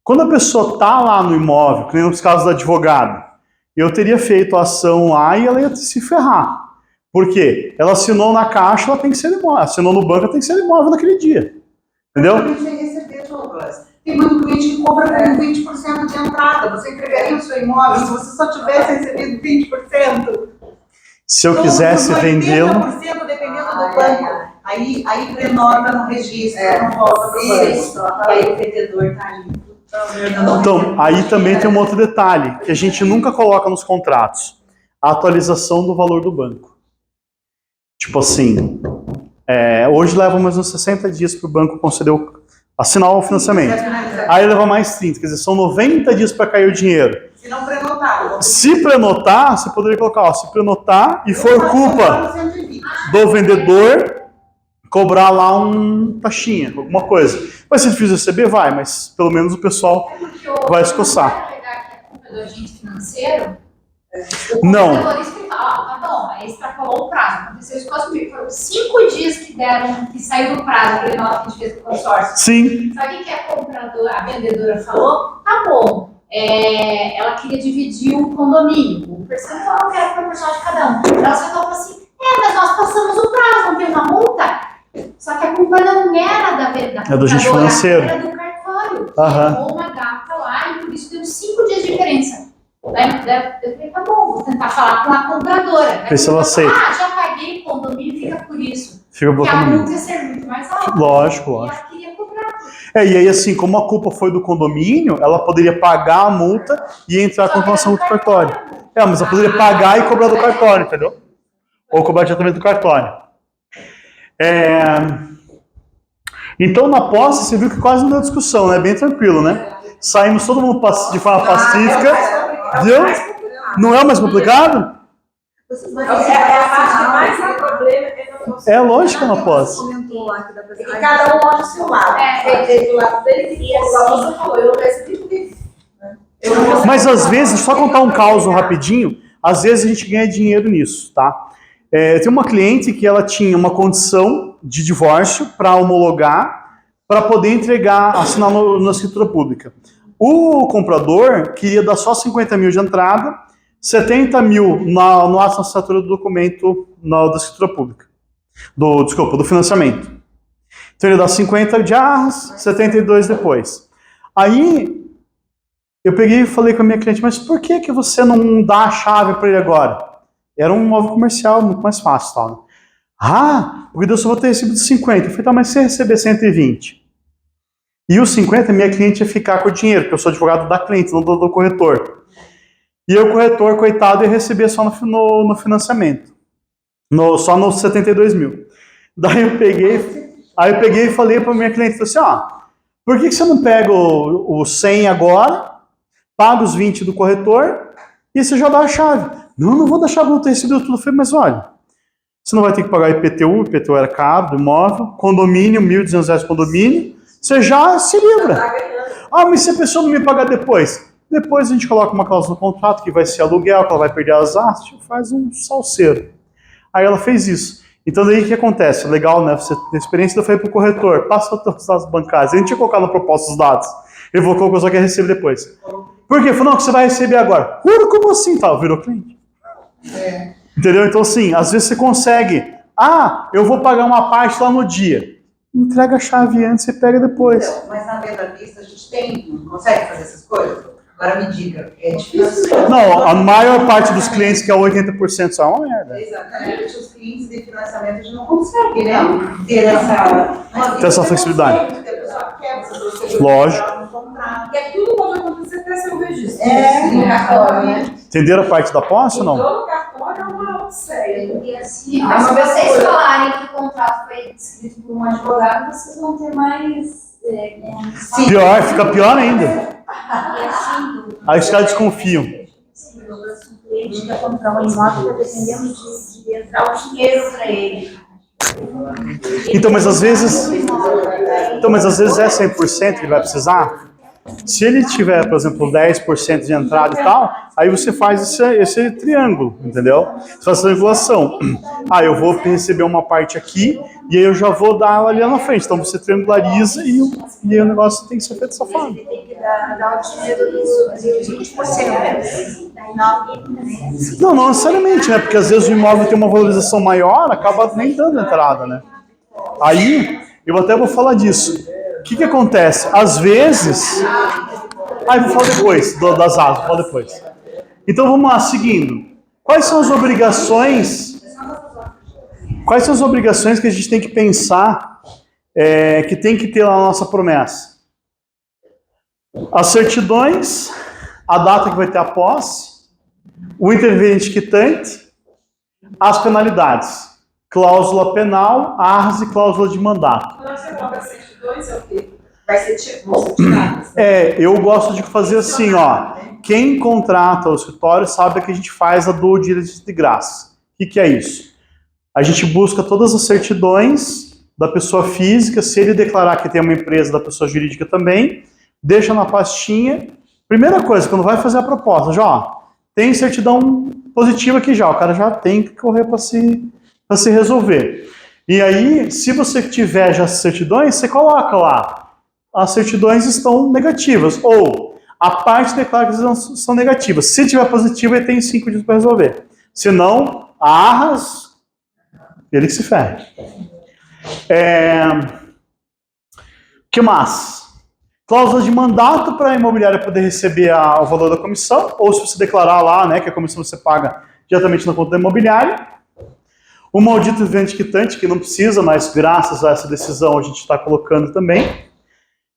Quando a pessoa tá lá no imóvel, que nem nos casos do advogado, eu teria feito a ação lá e ela ia se ferrar. Por quê? Ela assinou na caixa, ela tem que ser imóvel. Assinou no banco, ela tem que ser imóvel naquele dia. Entendeu? Tem muito cliente que compra com 20% de entrada. Você entregaria o seu imóvel se você só tivesse recebido 20%? Se eu quisesse vendê-lo... 80% dependendo do banco. Aí prenota no registro, não volta para o banco. Aí o vendedor está ali. Então, aí também tem um outro detalhe, que a gente nunca coloca nos contratos. A atualização do valor do banco. Tipo assim, hoje leva mais uns 60 dias para o banco conceder assinar o financiamento. Aí leva mais 30, quer dizer, são 90 dias para cair o dinheiro. Se não prenotar. Se prenotar, você poderia colocar, se prenotar e for culpa do vendedor, cobrar lá um taxinha, alguma coisa. Vai ser difícil receber? Vai, mas pelo menos o pessoal vai se coçar. Pegar que a culpa é do agente financeiro, Não. o vendedor explica, tá bom, aí extrapolou o prazo. Aconteceu isso comigo. Foram 5 dias que saiu do prazo, aquele nota que a gente fez pro consórcio. Sim. Sabe o que a vendedora falou? Tá bom. Ela queria dividir o condomínio, o percentual que era proporcional de cada um. Ela só falou assim, mas nós passamos o prazo, não tem uma multa? Só que a culpa não era da do agente financeiro. Era do cartório. Aham. Ou uma data lá e por isso deu 5 dias de diferença. Eu falei, tá bom, vou tentar falar com a compradora. Vê se ela aceita. Já paguei o condomínio, fica por isso. Fica por Porque a condomínio. multa ia ser muito mais alta. Lógico, E lógico. ela queria cobrar. E aí assim, como a culpa foi do condomínio, ela poderia pagar a multa e entrar com a reclamação do cartório. Mas ela poderia pagar e cobrar do cartório, entendeu? Ou cobrar diretamente do cartório. Então, na posse, você viu que quase não deu discussão, né? Bem tranquilo, né? Saímos todo mundo de forma pacífica. Viu? Não é o mais complicado? A parte que mais dá problema é É lógico que eu não posso. Comentou lá que dá pra E cada um olha o seu lado. Tem do lado dele e o lado você falou. Eu não recebi porque. Mas às vezes, só contar um caso rapidinho, às vezes a gente ganha dinheiro nisso, tá? Tem uma cliente que ela tinha uma condição de divórcio para homologar, para poder entregar, assinar na escritura pública. O comprador queria dar só 50 mil de entrada, 70 mil no ato de assinatura do documento da escritura pública. Do financiamento. Então ele dá 50 de arras, 72 depois. Aí eu peguei e falei com a minha cliente, mas por que você não dá a chave para ele agora? Era um imóvel comercial muito mais fácil. Tá, né? Ah, porque eu só vou ter recebido 50. Eu falei, tá, mas se você receber 120? E os 50, minha cliente ia ficar com o dinheiro, porque eu sou advogado da cliente, não do corretor. E o corretor, coitado, ia receber só no financiamento. Só nos 72 mil. Daí eu peguei e falei para minha cliente, falei assim, por que você não pega o 100 agora, paga os 20 do corretor e você já dá a chave? Não vou dar a chave, não ter recebido tudo. Eu falei, mas olha, você não vai ter que pagar IPTU era caro, do imóvel, condomínio, R$ 1.200 condomínio, você já se livra. Mas se a pessoa não me pagar depois a gente coloca uma cláusula no contrato que vai ser aluguel, que ela vai perder as artes, faz um salseiro. Aí ela fez isso. Então daí o que acontece? Legal, né? Você tem experiência, eu falei pro corretor, passa os dados bancários. A gente tinha colocado na proposta os dados. Ele colocou que eu só quer receber depois. Por quê? Falou, não, que você vai receber agora. Como assim? Tá, virou cliente. Entendeu? Então assim, às vezes você consegue. Eu vou pagar uma parte lá no dia. Entrega a chave antes e pega depois. Então, mas na venda à vista a gente não consegue fazer essas coisas? Agora me diga, é difícil? Não, a maior parte dos clientes, que é 80%, só é uma merda. Exatamente, os clientes de financiamento a gente não consegue, né? Ter essa flexibilidade. Lógico. Porque tudo pode acontecer até seu registro. No cartório, né? Entenderam a parte da posse ou não? Todo cartório é uma série. E assim, mas se vocês falarem que o contrato foi escrito por um advogado, vocês vão ter mais... Pior, fica pior ainda. E assim, Aí os caras desconfiam. o cliente quer comprar um imóvel, está dependendo de entrar o dinheiro para ele. Então, mas às vezes é 100% que ele vai precisar. Se ele tiver, por exemplo, 10% de entrada e tal, aí você faz esse triângulo, entendeu? Você faz essa triangulação. Eu vou receber uma parte aqui e aí eu já vou dar ela ali na frente. Então você triangulariza e aí o negócio tem que ser feito dessa forma. Ele tem que dar o dinheiro dos 20%. Não necessariamente, né? Porque às vezes o imóvel tem uma valorização maior, acaba nem dando entrada, né? Aí, eu até vou falar disso. O que acontece? Às vezes... eu vou falar depois, das asas, vou falar depois. Então vamos lá, seguindo. Quais são as obrigações que a gente tem que pensar que tem que ter lá na nossa promessa? As certidões, a data que vai ter a posse, o interveniente quitante, as penalidades, cláusula penal, arras e cláusula de mandato. Quando você coloca 102, é o quê? Vai ser tirado. Eu gosto de fazer assim, quem contrata o escritório sabe que a gente faz a do direito de graça. O que é isso? A gente busca todas as certidões da pessoa física, se ele declarar que tem uma empresa da pessoa jurídica também, deixa na pastinha. Primeira coisa, quando vai fazer a proposta, tem certidão positiva aqui já, o cara já tem que correr para se resolver. E aí, se você tiver já as certidões, você coloca lá, as certidões estão negativas, ou a parte declara que são negativas. Se tiver positiva, ele tem 5 dias para resolver. Se não, a arras, ele que se ferre. Que mais? Cláusula de mandato para a imobiliária poder receber o valor da comissão, ou se você declarar lá, né, que a comissão você paga diretamente na conta da imobiliária. O maldito interveniente quitante, que não precisa, mas graças a essa decisão a gente está colocando também.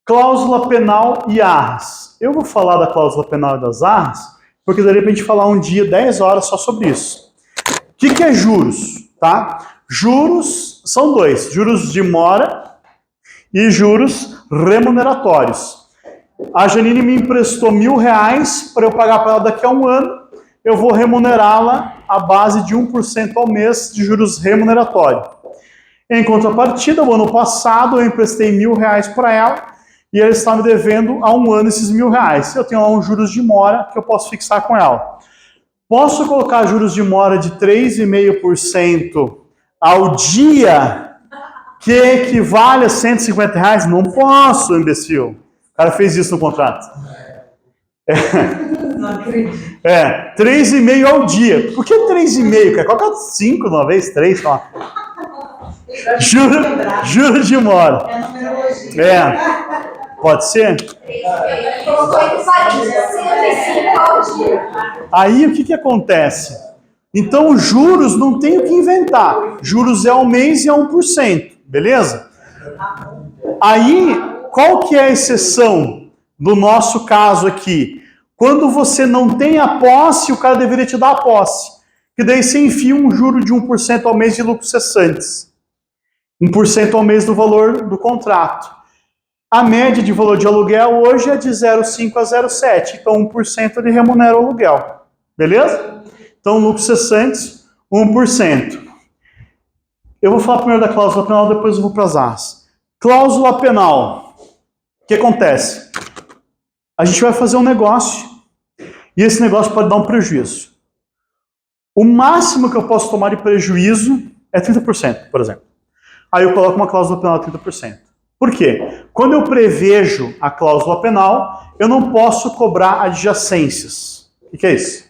Cláusula penal e arras. Eu vou falar da cláusula penal e das arras, porque daria para a gente falar um dia, 10 horas só sobre isso. O que é juros? Tá? Juros são dois, juros de mora e juros remuneratórios. A Janine me emprestou R$1.000 para eu pagar para ela daqui a um ano, eu vou remunerá-la à base de 1% ao mês de juros remuneratórios. Em contrapartida, o ano passado eu emprestei R$1.000 para ela e ela está me devendo há um ano esses R$1.000. Eu tenho lá uns juros de mora que eu posso fixar com ela. Posso colocar juros de mora de 3,5% ao dia, que equivale a R$150? Não posso, imbecil. O cara fez isso no contrato. Não acredito. 3,5 ao dia. Por que 3,5? Cara? Coloca 5 de uma vez, 3, sei lá. Juro de mora. É numerologia. Pode ser? Colocou equivalente a 105 ao dia. Aí o que acontece? Então os juros não tem o que inventar. Juros é ao mês e é 1%, beleza? Aí, qual que é a exceção do nosso caso aqui? Quando você não tem a posse, o cara deveria te dar a posse. Que daí você enfia um juro de 1% ao mês de lucros cessantes. 1% ao mês do valor do contrato. A média de valor de aluguel hoje é de 0,5 a 0,7. Então 1% ele remunera o aluguel. Beleza? Então lucros cessantes, 1%. Eu vou falar primeiro da cláusula penal, depois eu vou para as ARs. Cláusula penal. O que acontece? A gente vai fazer um negócio e esse negócio pode dar um prejuízo. O máximo que eu posso tomar de prejuízo é 30%, por exemplo. Aí eu coloco uma cláusula penal de 30%. Por quê? Quando eu prevejo a cláusula penal, eu não posso cobrar adjacências. O que é isso?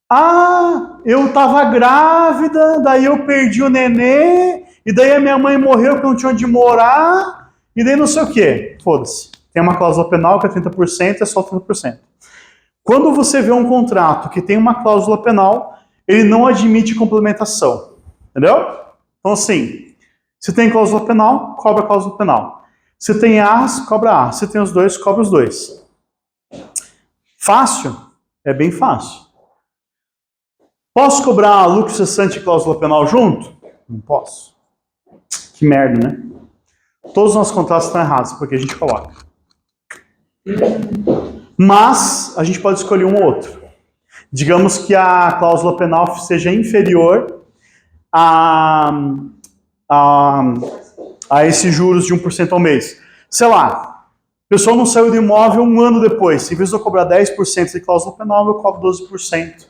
Ah, eu estava grávida, daí eu perdi o nenê, e daí a minha mãe morreu porque não tinha onde morar, e daí não sei o quê. Foda-se. Tem uma cláusula penal que é 30%, é só 30%. Quando você vê um contrato que tem uma cláusula penal, ele não admite complementação. Entendeu? Então, assim, se tem cláusula penal, cobra a cláusula penal. Se tem ARS, cobra ARS. Se tem os dois, cobra os dois. Fácil? É bem fácil. Posso cobrar lucro cessante e cláusula penal junto? Não posso. Que merda, né? Todos os nossos contratos estão errados, porque a gente coloca. Mas a gente pode escolher um ou outro. Digamos que a cláusula penal seja inferior a esses juros de 1% ao mês. Sei lá, a pessoa não saiu do imóvel um ano depois. Em vez de eu cobrar 10% de cláusula penal, eu cobro 12%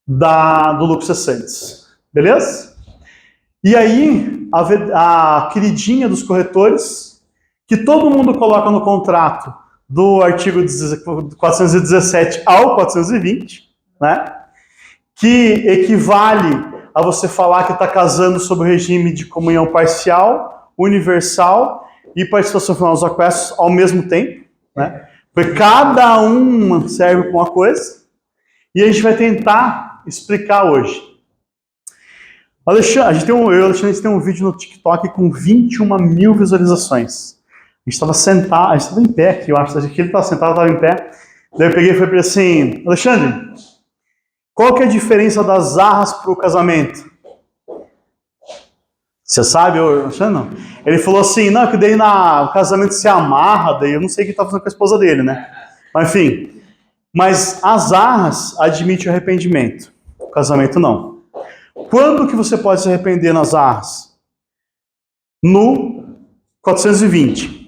do lucro cessantes. Beleza? E aí, a queridinha dos corretores, que todo mundo coloca no contrato do artigo 417 ao 420, né? Que equivale a você falar que está casando sob o regime de comunhão parcial, universal e participação final dos aquestos ao mesmo tempo, né? Porque cada uma serve para uma coisa e a gente vai tentar explicar hoje. Alexandre, eu e o Alexandre tem um vídeo no TikTok com 21 mil visualizações. A gente estava sentado, a gente estava em pé aqui, eu acho que ele estava sentado, eu estava em pé. Daí eu peguei e falei para ele assim, Alexandre, qual que é a diferença das arras para o casamento? Você sabe, Alexandre? Não. Ele falou assim, não, que daí o casamento se amarra, daí eu não sei o que ele está fazendo com a esposa dele, né? Mas enfim, mas as arras admitem o arrependimento, o casamento não. Quando que você pode se arrepender nas arras? No 420.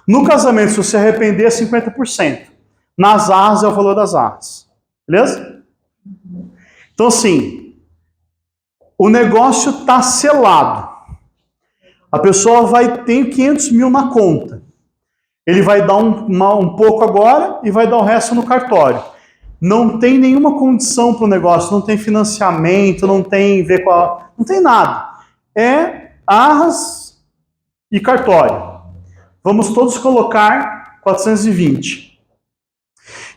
No casamento, se você arrepender, é 50%. Nas arras é o valor das arras. Beleza? Então, assim, o negócio está selado. A pessoa vai ter 500 mil na conta. Ele vai dar um pouco agora e vai dar o resto no cartório. Não tem nenhuma condição para o negócio, não tem financiamento, não tem não tem nada. É arras e cartório. Vamos todos colocar 420.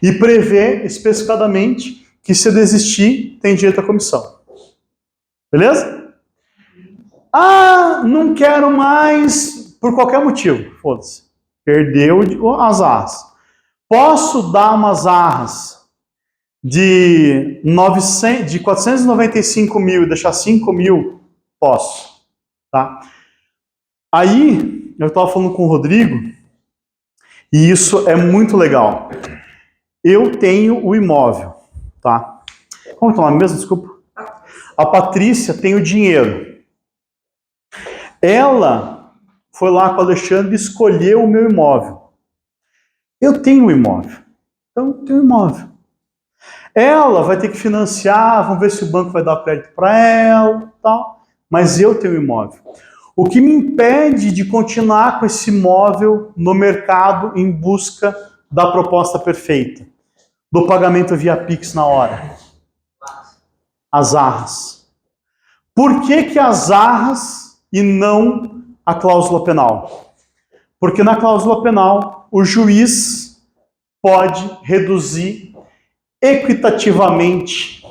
E prever especificadamente que se desistir, tem direito à comissão. Beleza? Ah, não quero mais por qualquer motivo. Foda-se. Perdeu as arras. Posso dar umas arras de 495 mil e deixar 5 mil? Posso. Tá? Aí, eu estava falando com o Rodrigo, e isso é muito legal. Eu tenho o imóvel, tá? Como é o nome mesmo? Desculpa. A Patrícia tem o dinheiro. Ela foi lá com o Alexandre e escolheu o meu imóvel. Eu tenho um imóvel. Então, eu tenho um imóvel. Ela vai ter que financiar, vamos ver se o banco vai dar crédito para ela, tal. Mas eu tenho um imóvel. O que me impede de continuar com esse imóvel no mercado em busca da proposta perfeita? Do pagamento via Pix na hora. As arras. Por que as arras e não a cláusula penal? Porque na cláusula penal, o juiz pode reduzir equitativamente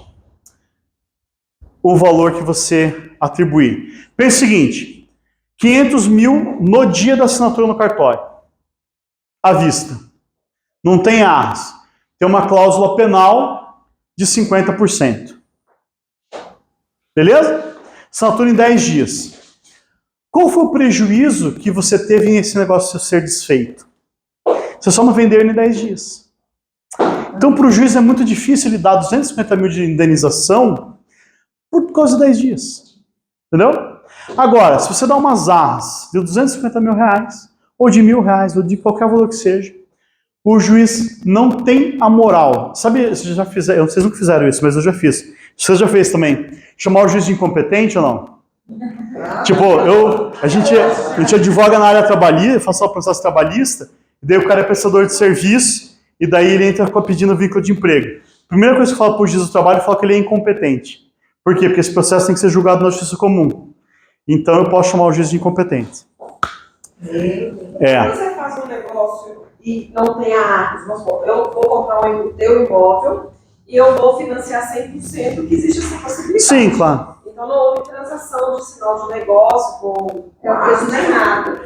o valor que você atribuir. Pense o seguinte, 500 mil no dia da assinatura no cartório, à vista. Não tem arras. Tem uma cláusula penal de 50%. Beleza? Assinatura em 10 dias. Qual foi o prejuízo que você teve em esse negócio ser desfeito? Você só não vendeu ele em 10 dias. Então, para o juiz é muito difícil ele dar 250 mil de indenização por causa de 10 dias. Entendeu? Agora, se você dá umas arras de 250 mil reais, ou de R$1.000, ou de qualquer valor que seja, o juiz não tem a moral. Sabe, vocês já fizeram, vocês nunca fizeram isso, mas eu já fiz. Você já fez também. Chamar o juiz de incompetente ou não? Tipo, a gente advoga na área trabalhista, faz só processo trabalhista, e daí o cara é prestador de serviço, e daí ele entra pedindo vínculo de emprego. Primeira coisa que fala para o juiz do trabalho, fala que ele é incompetente. Por quê? Porque esse processo tem que ser julgado na justiça comum. Então eu posso chamar o juiz de incompetente. Quando você faz um negócio e não tem arras, vamos supor, eu vou comprar o teu imóvel e eu vou financiar 100%, que existe essa possibilidade. Sim, claro. Então não houve transação de sinal de negócio com arras nem nada.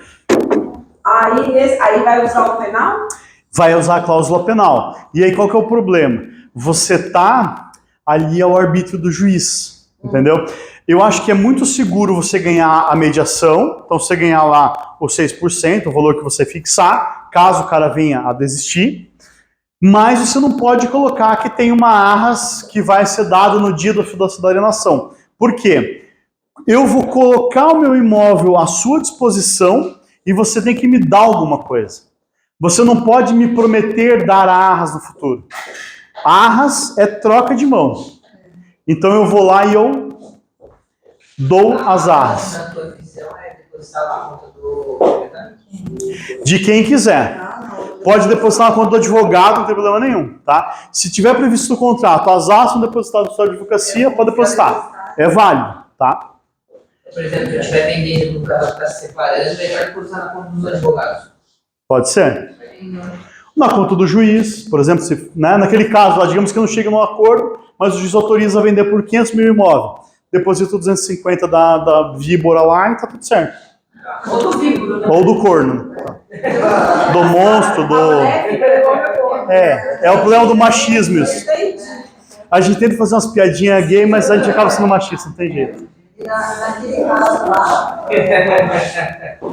Aí vai usar o penal? Vai usar a cláusula penal. E aí qual que é o problema? Você está ali ao arbítrio do juiz, entendeu? Eu acho que é muito seguro você ganhar a mediação, então você ganhar lá os 6%, o valor que você fixar, caso o cara venha a desistir, mas você não pode colocar que tem uma arras que vai ser dada no dia da alienação. Por quê? Eu vou colocar o meu imóvel à sua disposição e você tem que me dar alguma coisa. Você não pode me prometer dar arras no futuro. Arras é troca de mão. Então eu vou lá e eu dou as arras. A tua visão é depositar na conta do proprietário? De quem quiser. Pode depositar na conta do advogado, não tem problema nenhum, tá? Se tiver previsto no contrato, as arras são depositadas na sua advocacia, pode depositar. É válido, tá? Por exemplo, se eu estiver vendendo no caso está se separando, ele vai depositar na conta dos advogados. Pode ser. Na conta do juiz, por exemplo, se, né, naquele caso lá, digamos que não chega num acordo, mas o juiz autoriza a vender por 500 mil imóvel. Deposita 250 da víbora lá e tá tudo certo. Ou do víbora, né? Ou do corno. Tá. Do monstro, do... É o problema do machismo isso. A gente tenta fazer umas piadinhas gay, mas a gente acaba sendo machista, não tem jeito. Naquele caso lá,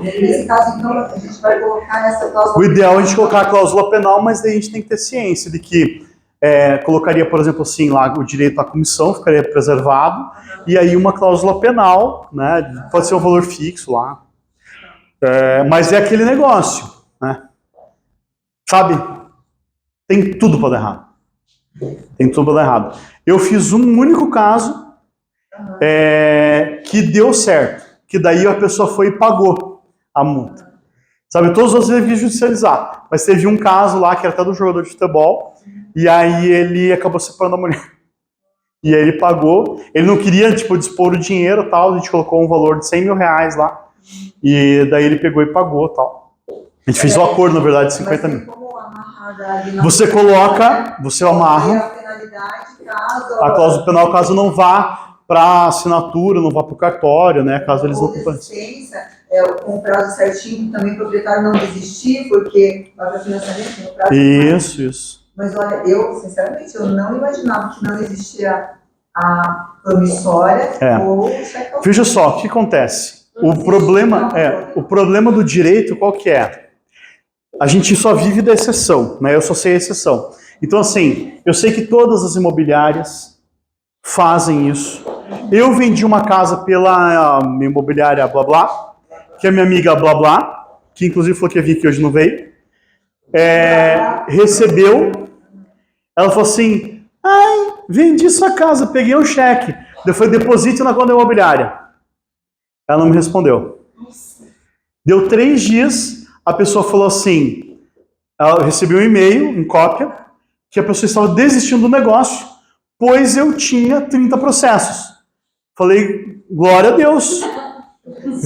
nesse caso, então, a gente vai colocar nessa cláusula. O ideal é a gente colocar a cláusula penal, mas daí a gente tem que ter ciência de que colocaria, por exemplo, assim, lá o direito à comissão ficaria preservado, e aí uma cláusula penal, né, pode ser um valor fixo lá, mas é aquele negócio, né, sabe, tem tudo para dar errado, tem tudo para dar errado. Eu fiz um único caso que deu certo, que daí a pessoa foi e pagou a multa. Sabe, todos os outros teve que judicializar, mas teve um caso lá que era até do jogador de futebol, e aí ele acabou separando a mulher. E aí ele pagou, ele não queria, tipo, dispor o dinheiro e tal, a gente colocou um valor de 100 mil reais lá, e daí ele pegou e pagou tal. A gente fez um acordo, na verdade, de 50 mil. Você coloca, você amarra a cláusula penal caso não vá para assinatura, não vá para o cartório, né? Caso eles não compareçam. Com o prazo certinho, também o proprietário não desistir, porque vai para financiamento no prazo. Isso. Mas olha, eu, sinceramente, eu não imaginava que não existia a promissória ou o cheque. Veja só, o que acontece? O problema do direito, qual que é? A gente só vive da exceção, né? Eu só sei a exceção. Então, assim, eu sei que todas as imobiliárias fazem isso. Eu vendi uma casa pela imobiliária blá blá, que é minha amiga Blá Blá, que inclusive falou que ia vir aqui hoje, não veio, recebeu, ela falou assim, ai, vendi sua casa, peguei um cheque, eu falei, deposite na conta imobiliária. Ela não me respondeu. Deu 3 dias, a pessoa falou assim, ela recebeu um e-mail, em cópia, que a pessoa estava desistindo do negócio, pois eu tinha 30 processos. Falei, glória a Deus.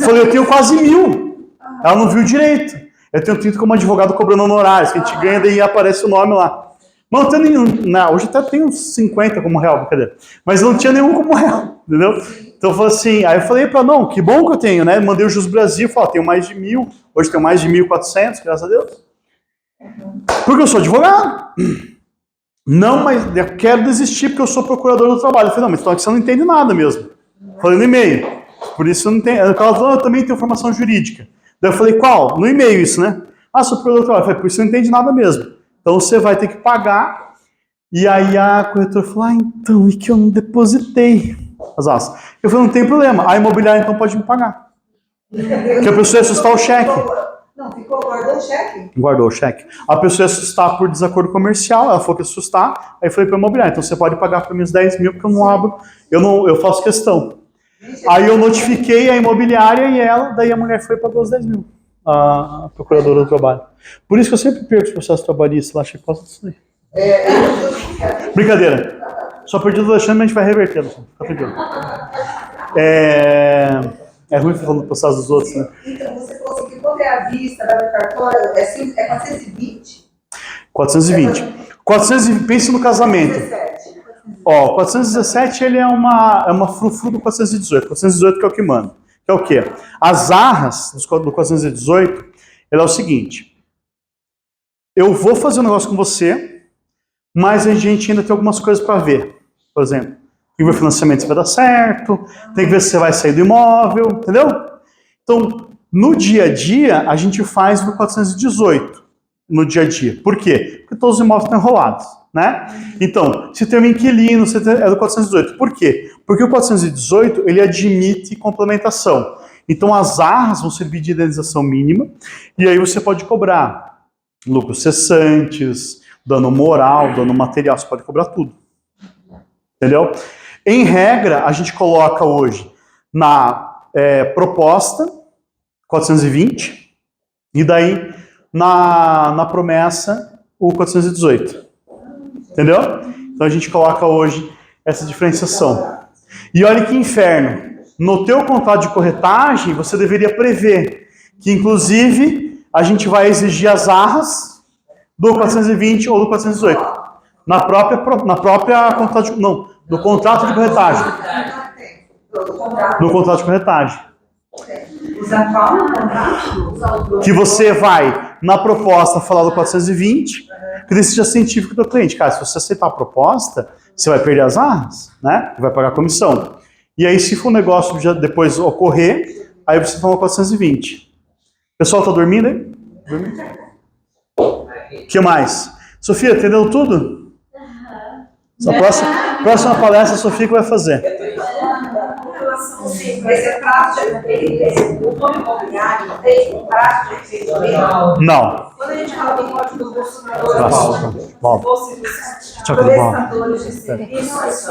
Falei, eu tenho quase 1.000. Ela não viu direito. Eu tenho 30 como advogado cobrando honorários, que a gente ganha, daí aparece o nome lá. Mas não tem nenhum, não, hoje até tem uns 50 como real, brincadeira. Mas não tinha nenhum como real, entendeu? Então eu falei assim, aí eu falei pra não, que bom que eu tenho, né? Mandei o Jus Brasil, falei, tenho mais de 1.000, hoje tenho mais de 1.400, graças a Deus. Porque eu sou advogado. Não, mas eu quero desistir porque eu sou procurador do trabalho. Eu falei, não, mas então aqui você não entende nada mesmo. Falei no e-mail. Por isso eu não tenho. Ela falou, eu também tenho formação jurídica. Daí eu falei, qual? No e-mail isso, né? Ah, sou procurador do trabalho. Eu falei, por isso você não entende nada mesmo. Então você vai ter que pagar. E aí a corretora falou, ah, então, e que eu não depositei as ações. Eu falei, não tem problema. A imobiliária então pode me pagar. Porque a pessoa ia assustar o cheque. Não, guardou o cheque? Guardou o cheque. A pessoa ia assustar por desacordo comercial, ela falou que ia assustar, aí eu falei para a imobiliária, então você pode pagar para mim os 10 mil, porque eu não abro, eu faço questão. Aí eu notifiquei a imobiliária e daí a mulher foi e pagou os 10 mil, a procuradora do trabalho. Por isso que eu sempre perco os processos trabalhistas lá, achei que posso disso aí. Brincadeira. Só perdi do Alexandre, mas a gente vai reverter, fica tranquilo. É ruim falando do processo dos outros, né? Então, você falou assim, que quando é à vista, vai no cartório, é 420? 420. 420, pense no casamento. 17. Ó, 417 ele é uma frufru do 418. 418 que é o que manda. Que é o quê? As arras do 418, ele é o seguinte. Eu vou fazer um negócio com você, mas a gente ainda tem algumas coisas para ver. Por exemplo, tem que ver o financiamento se vai dar certo, tem que ver se você vai sair do imóvel, entendeu? Então, no dia a dia, a gente faz do 418. No dia a dia. Por quê? Porque todos os imóveis estão enrolados, né? Então, se tem um inquilino, é do 418. Por quê? Porque o 418, ele admite complementação. Então, as arras vão servir de indenização mínima, e aí você pode cobrar lucros cessantes, dano moral, dano material, você pode cobrar tudo. Entendeu? Em regra, a gente coloca hoje na proposta 420 e daí na promessa o 418. Entendeu? Então a gente coloca hoje essa diferenciação. E olha que inferno. No teu contrato de corretagem, você deveria prever que, inclusive, a gente vai exigir as arras do 420 ou do 418. Na própria contrato de, não, do contrato de corretagem. No contrato de corretagem. Usar qual no contrato? Que você vai, na proposta, falar do 420, que daí seja científico do cliente. Cara, se você aceitar a proposta, você vai perder as arras, né? E vai pagar a comissão. E aí, se for um negócio já depois ocorrer, aí você toma 420. O pessoal tá dormindo aí? Dormindo? O que mais? Sofia, entendeu tudo? Próxima palestra, a Sofia que vai fazer. Esse prazo de o nome imobiliário tem um prazo de efeito? Não. Quando a gente fala do Código do Consumidor, se fosse os prestadores de serviço, se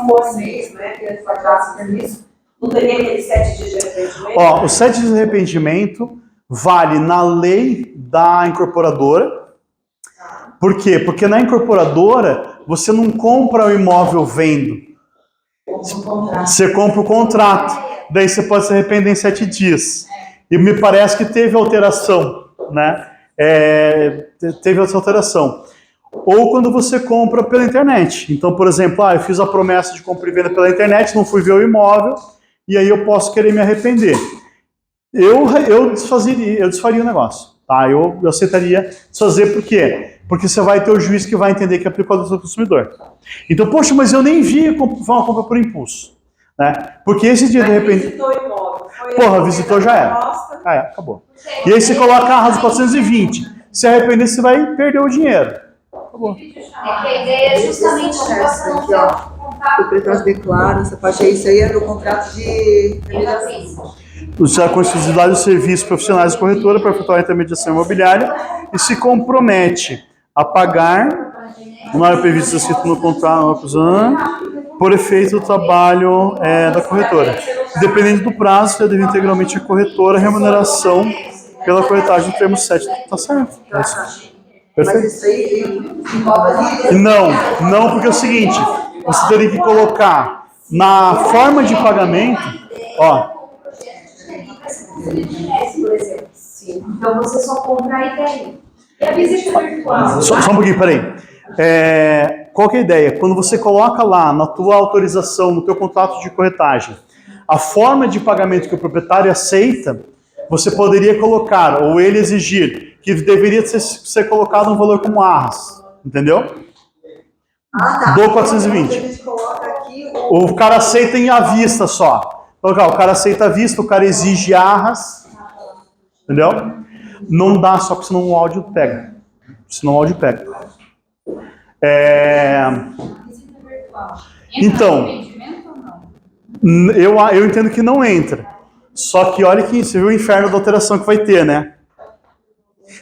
fosse, né, que eles pagassem serviço, não teria aqueles 7 dias de arrependimento? Ó, os 7 dias de arrependimento vale na lei da incorporadora. Por quê? Porque na incorporadora você não compra o imóvel vendo. Você compra o contrato. Daí você pode se arrepender em 7 dias. E me parece que teve alteração, né? Teve essa alteração. Ou quando você compra pela internet. Então, por exemplo, eu fiz a promessa de compra e venda pela internet, não fui ver o imóvel, e aí eu posso querer me arrepender. Eu desfaria o negócio. Tá? Eu aceitaria desfazer, por quê? Porque você vai ter o juiz que vai entender que aplicou do consumidor. Então, poxa, mas eu nem vi, foi uma compra por impulso. Né? Porque esse dia, de repente... Visitou o imóvel. Porra, visitou, já era. Acabou. E aí você coloca a arras 420. Se arrepender, você vai perder o dinheiro. Acabou. A ideia é justamente quando você não tem o O contrato declara, você pode isso aí é do contrato de usar com exclusividade os serviços profissionais da corretora para efetuar a intermediação imobiliária e se compromete a pagar o horário previsto escrito no contrato por efeito do trabalho da corretora. Dependendo do prazo, já deve integralmente a corretora a remuneração pela corretagem do termo 7. Tá certo. É isso. Mas Perfeito. isso aí envolve Não, porque é o seguinte, você teria que colocar na forma de pagamento, ó, Por exemplo. Sim. Então você só compra a ideia. E a visita virtual? só um pouquinho, peraí. Qual que é a ideia? Quando você coloca lá na tua autorização, no teu contrato de corretagem, a forma de pagamento que o proprietário aceita, você poderia colocar, ou ele exigir, que deveria ser colocado um valor como arras, entendeu? Do 420. A gente coloca aqui O cara aceita em à vista só. Então, o cara aceita à vista, o cara exige arras, entendeu? Não dá só porque senão o áudio pega. Senão o áudio pega. Então, eu entendo que não entra. Só que olha que você viu o inferno da alteração que vai ter, né?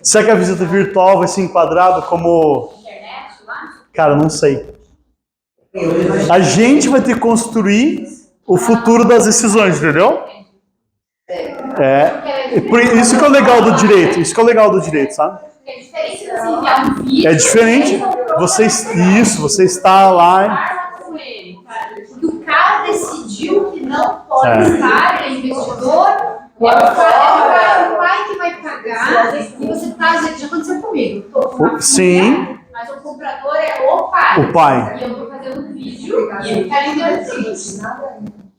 Será que a visita virtual vai ser enquadrada como... Cara, não sei. A gente vai ter que construir o futuro das decisões, entendeu? Isso que é o legal do direito. Isso que é o legal do direito, sabe? É diferente de você enviar um vídeo. É diferente. Você está lá. Porque o cara decidiu que não pode estar, ele é investidor, é o pai que vai pagar, e você está, já aconteceu comigo. Sim. Mas o comprador é o pai. O pai. E eu estou fazendo um vídeo e ele está ligando assim.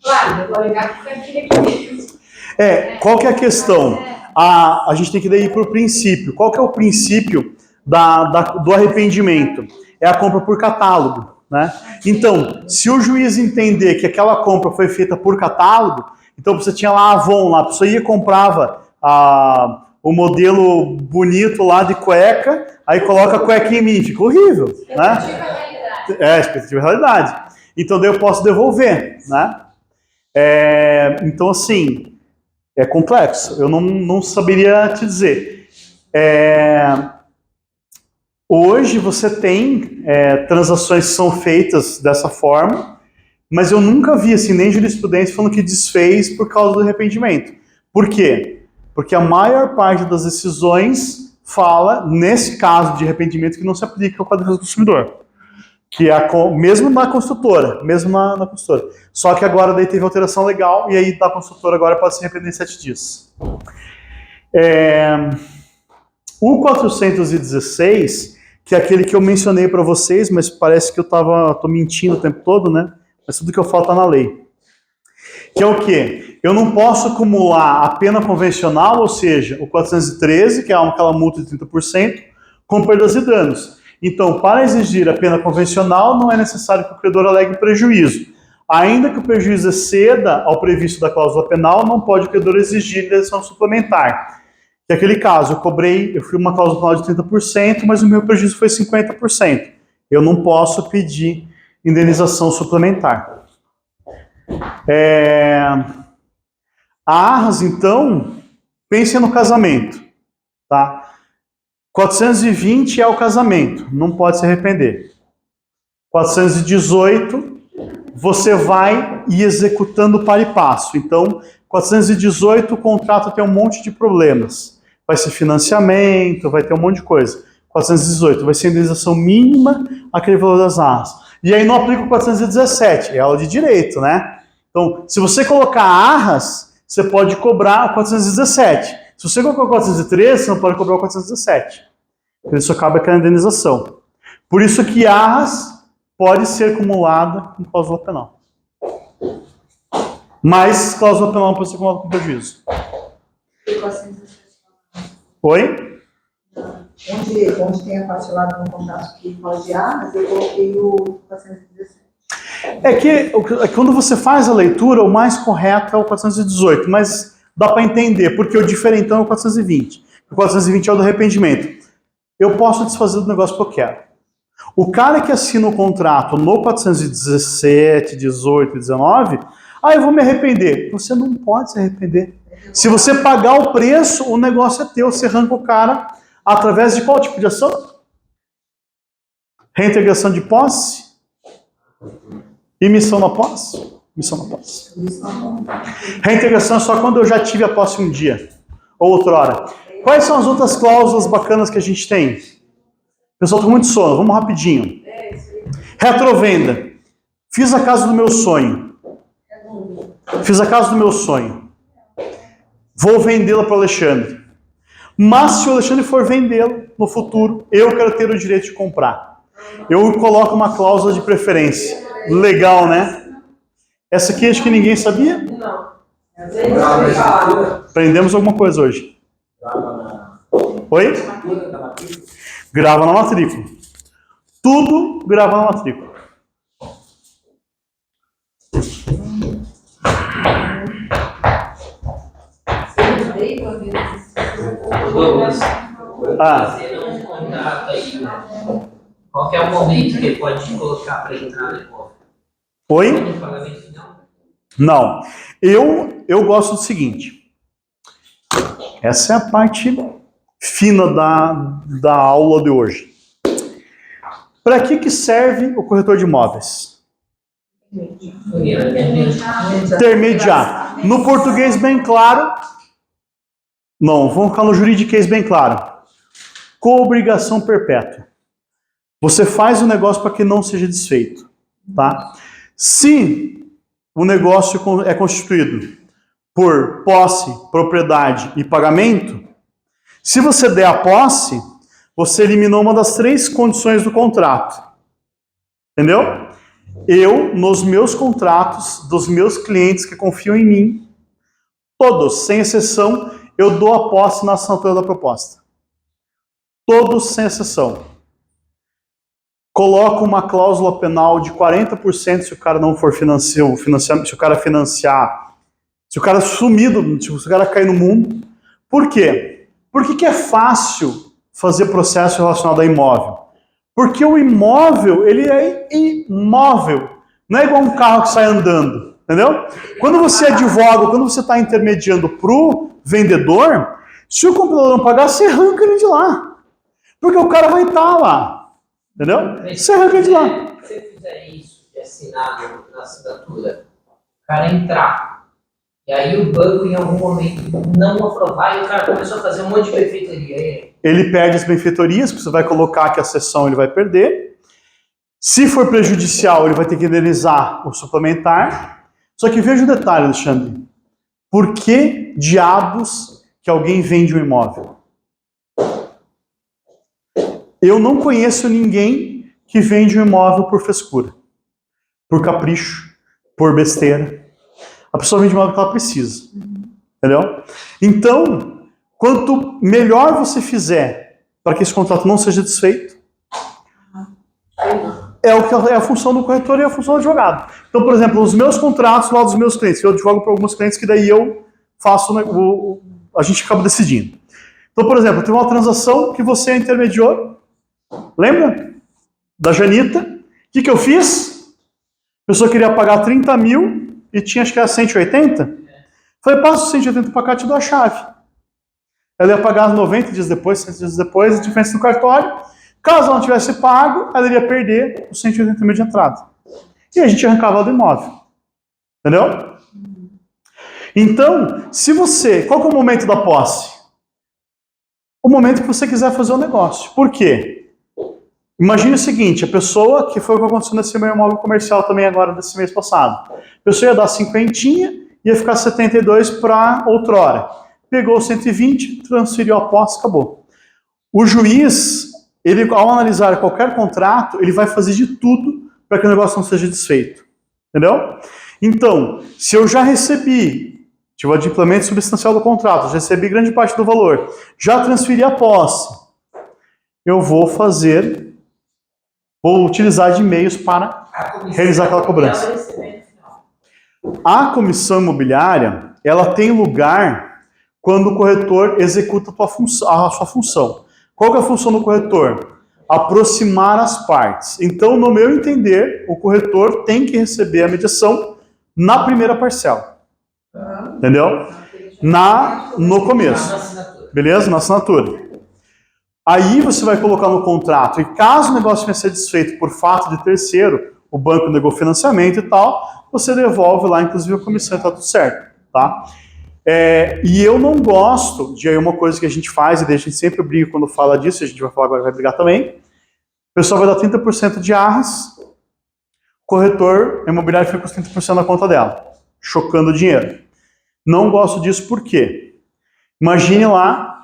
Claro, eu vou ligar porque é aquele. Qual que é a questão? A gente tem que ir para o princípio. Qual que é o princípio do arrependimento? É a compra por catálogo, né? Então, se o juiz entender que aquela compra foi feita por catálogo, então você tinha lá a Avon, lá, a pessoa ia e comprava o modelo bonito lá de cueca, aí coloca a cueca em mim, fica horrível, né? Expectativa e realidade. Então daí eu posso devolver, né? Então assim, é complexo, eu não saberia te dizer. Hoje você tem transações que são feitas dessa forma, mas eu nunca vi assim, nem jurisprudência falando que desfez por causa do arrependimento. Por quê? Porque a maior parte das decisões fala, nesse caso de arrependimento, que não se aplica ao Código do Consumidor. Que é mesmo na construtora, Só que agora daí teve alteração legal, e aí da construtora agora pode se arrepender em 7 dias. O 416, que é aquele que eu mencionei para vocês, mas parece que eu tô mentindo o tempo todo, né? Mas tudo que eu falo está na lei. Que é o quê? Eu não posso acumular a pena convencional, ou seja, o 413, que é aquela multa de 30%, com perdas e danos. Então, para exigir a pena convencional, não é necessário que o credor alegue prejuízo. Ainda que o prejuízo exceda ao previsto da cláusula penal, não pode o credor exigir indenização suplementar. Que é aquele caso, eu fui uma cláusula penal de 30%, mas o meu prejuízo foi 50%. Eu não posso pedir indenização suplementar. A arras, então, pense no casamento, tá? 420 é o casamento, não pode se arrepender. 418, você vai ir executando para e passo. Então, 418, o contrato tem um monte de problemas. Vai ser financiamento, vai ter um monte de coisa. 418, vai ser a indenização mínima, aquele valor das arras. E aí não aplica o 417, é aula de direito, né? Então, se você colocar arras, você pode cobrar o 417. Se você colocar o 413, você não pode cobrar o 417. Por isso acaba aquela indenização. Por isso que arras pode ser acumulada com cláusula penal. Mas cláusula penal não pode ser acumulada com prejuízo. Oi? Onde tem a parte lá no contrato que fala de armas, eu coloquei o 417. É que quando você faz a leitura, o mais correto é o 418, mas dá para entender, porque o diferentão é o 420. O 420 é o do arrependimento. Eu posso desfazer do negócio que eu quero. O cara que assina o contrato no 417, 18, 19, eu vou me arrepender. Você não pode se arrepender. Se você pagar o preço, o negócio é teu. Você arranca o cara através de qual tipo de ação? Reintegração de posse? Emissão na posse? Emissão na posse. Reintegração é só quando eu já tive a posse um dia. Ou outrora. Quais são as outras cláusulas bacanas que a gente tem? Pessoal, tô com muito sono. Vamos rapidinho. Retrovenda. Fiz a casa do meu sonho. Fiz a casa do meu sonho. Vou vendê-la para o Alexandre. Mas se o Alexandre for vendê-la no futuro, eu quero ter o direito de comprar. Eu coloco uma cláusula de preferência. Legal, né? Essa aqui acho que ninguém sabia. Não. Aprendemos alguma coisa hoje. Oi? Grava na matrícula. Tudo grava na matrícula. Douglas, Ah, fazendo um contrato aí, qual que é o momento que ele pode colocar para entrar no imóvel? oi? No pagamento final? Não. Eu gosto do seguinte. Essa é a parte fina da aula de hoje. Para que serve o corretor de imóveis? Intermediar. No português bem claro. Não, vamos ficar no juridiquês bem claro. Coobrigação perpétua. Você faz o negócio para que não seja desfeito. Tá? Se o negócio é constituído por posse, propriedade e pagamento, se você der a posse, você eliminou uma das 3 condições do contrato. Entendeu? Eu, nos meus contratos, dos meus clientes que confiam em mim, todos, sem exceção, eu dou a posse na assinatura da proposta. Todos, sem exceção. Coloco uma cláusula penal de 40% se o cara não for se o cara financiar, se o cara sumir, se o cara cair no mundo. Por quê? Por que é fácil fazer processo relacionado a imóvel? Porque o imóvel, ele é imóvel. Não é igual um carro que sai andando, entendeu? Quando você advoga, quando você está intermediando para o vendedor, se o comprador não pagar, você arranca ele de lá. Porque o cara vai estar lá, entendeu? Você arranca ele de lá. Se você fizer isso de assinar na assinatura, o cara entrar, e aí o banco em algum momento não aprovar, e o cara começou a fazer um monte de benfeitoria. Ele perde as benfeitorias, porque você vai colocar que a cessão ele vai perder. Se for prejudicial, ele vai ter que indenizar o suplementar. Só que veja o detalhe, Alexandre. Por que diabos que alguém vende um imóvel? Eu não conheço ninguém que vende um imóvel por frescura, por capricho, por besteira. A pessoa vende um imóvel que ela precisa. Entendeu? Então, quanto melhor você fizer para que esse contrato não seja desfeito, é a função do corretor e a função do advogado. Então, por exemplo, os meus contratos lá dos meus clientes, eu advogo para alguns clientes que daí eu faço, a gente acaba decidindo. Então, por exemplo, tem uma transação que você intermediou, lembra? Da Janita. O que eu fiz? A pessoa queria pagar 30 mil e tinha, acho que era 180. Falei, passa os 180 para cá e te dou a chave. Ela ia pagar 90 dias depois, 100 dias depois, a diferença no cartório. Caso ela não tivesse pago, ela iria perder os 180 mil de entrada. E a gente arrancava do imóvel. Entendeu? Então, qual que é o momento da posse? O momento que você quiser fazer o negócio. Por quê? Imagine o seguinte, a pessoa, que foi o que aconteceu nesse meu imóvel comercial também agora, desse mês passado. A pessoa ia dar 50, ia ficar 72 para outrora. Pegou 120, transferiu a posse, acabou. O juiz, ele, ao analisar qualquer contrato, ele vai fazer de tudo para que o negócio não seja desfeito. Entendeu? Então, se eu já recebi, tive o adimplemento substancial do contrato, já recebi grande parte do valor, já transferi a posse, eu vou utilizar de meios para realizar aquela cobrança. A comissão imobiliária, ela tem lugar quando o corretor executa a sua função. Qual que é a função do corretor? Aproximar as partes. Então, no meu entender, o corretor tem que receber a mediação na primeira parcela. Entendeu? no começo. Na assinatura. Beleza? Na assinatura. Aí você vai colocar no contrato, e caso o negócio venha a ser desfeito por fato de terceiro, o banco negou financiamento e tal, você devolve lá, inclusive, a comissão e tá tudo certo, tá? E eu não gosto de aí uma coisa que a gente faz, e a gente sempre briga quando fala disso, a gente vai falar agora, vai brigar também. O pessoal vai dar 30% de arras, o corretor imobiliário fica com os 30% na conta dela, chocando o dinheiro. Não gosto disso por quê? Imagine lá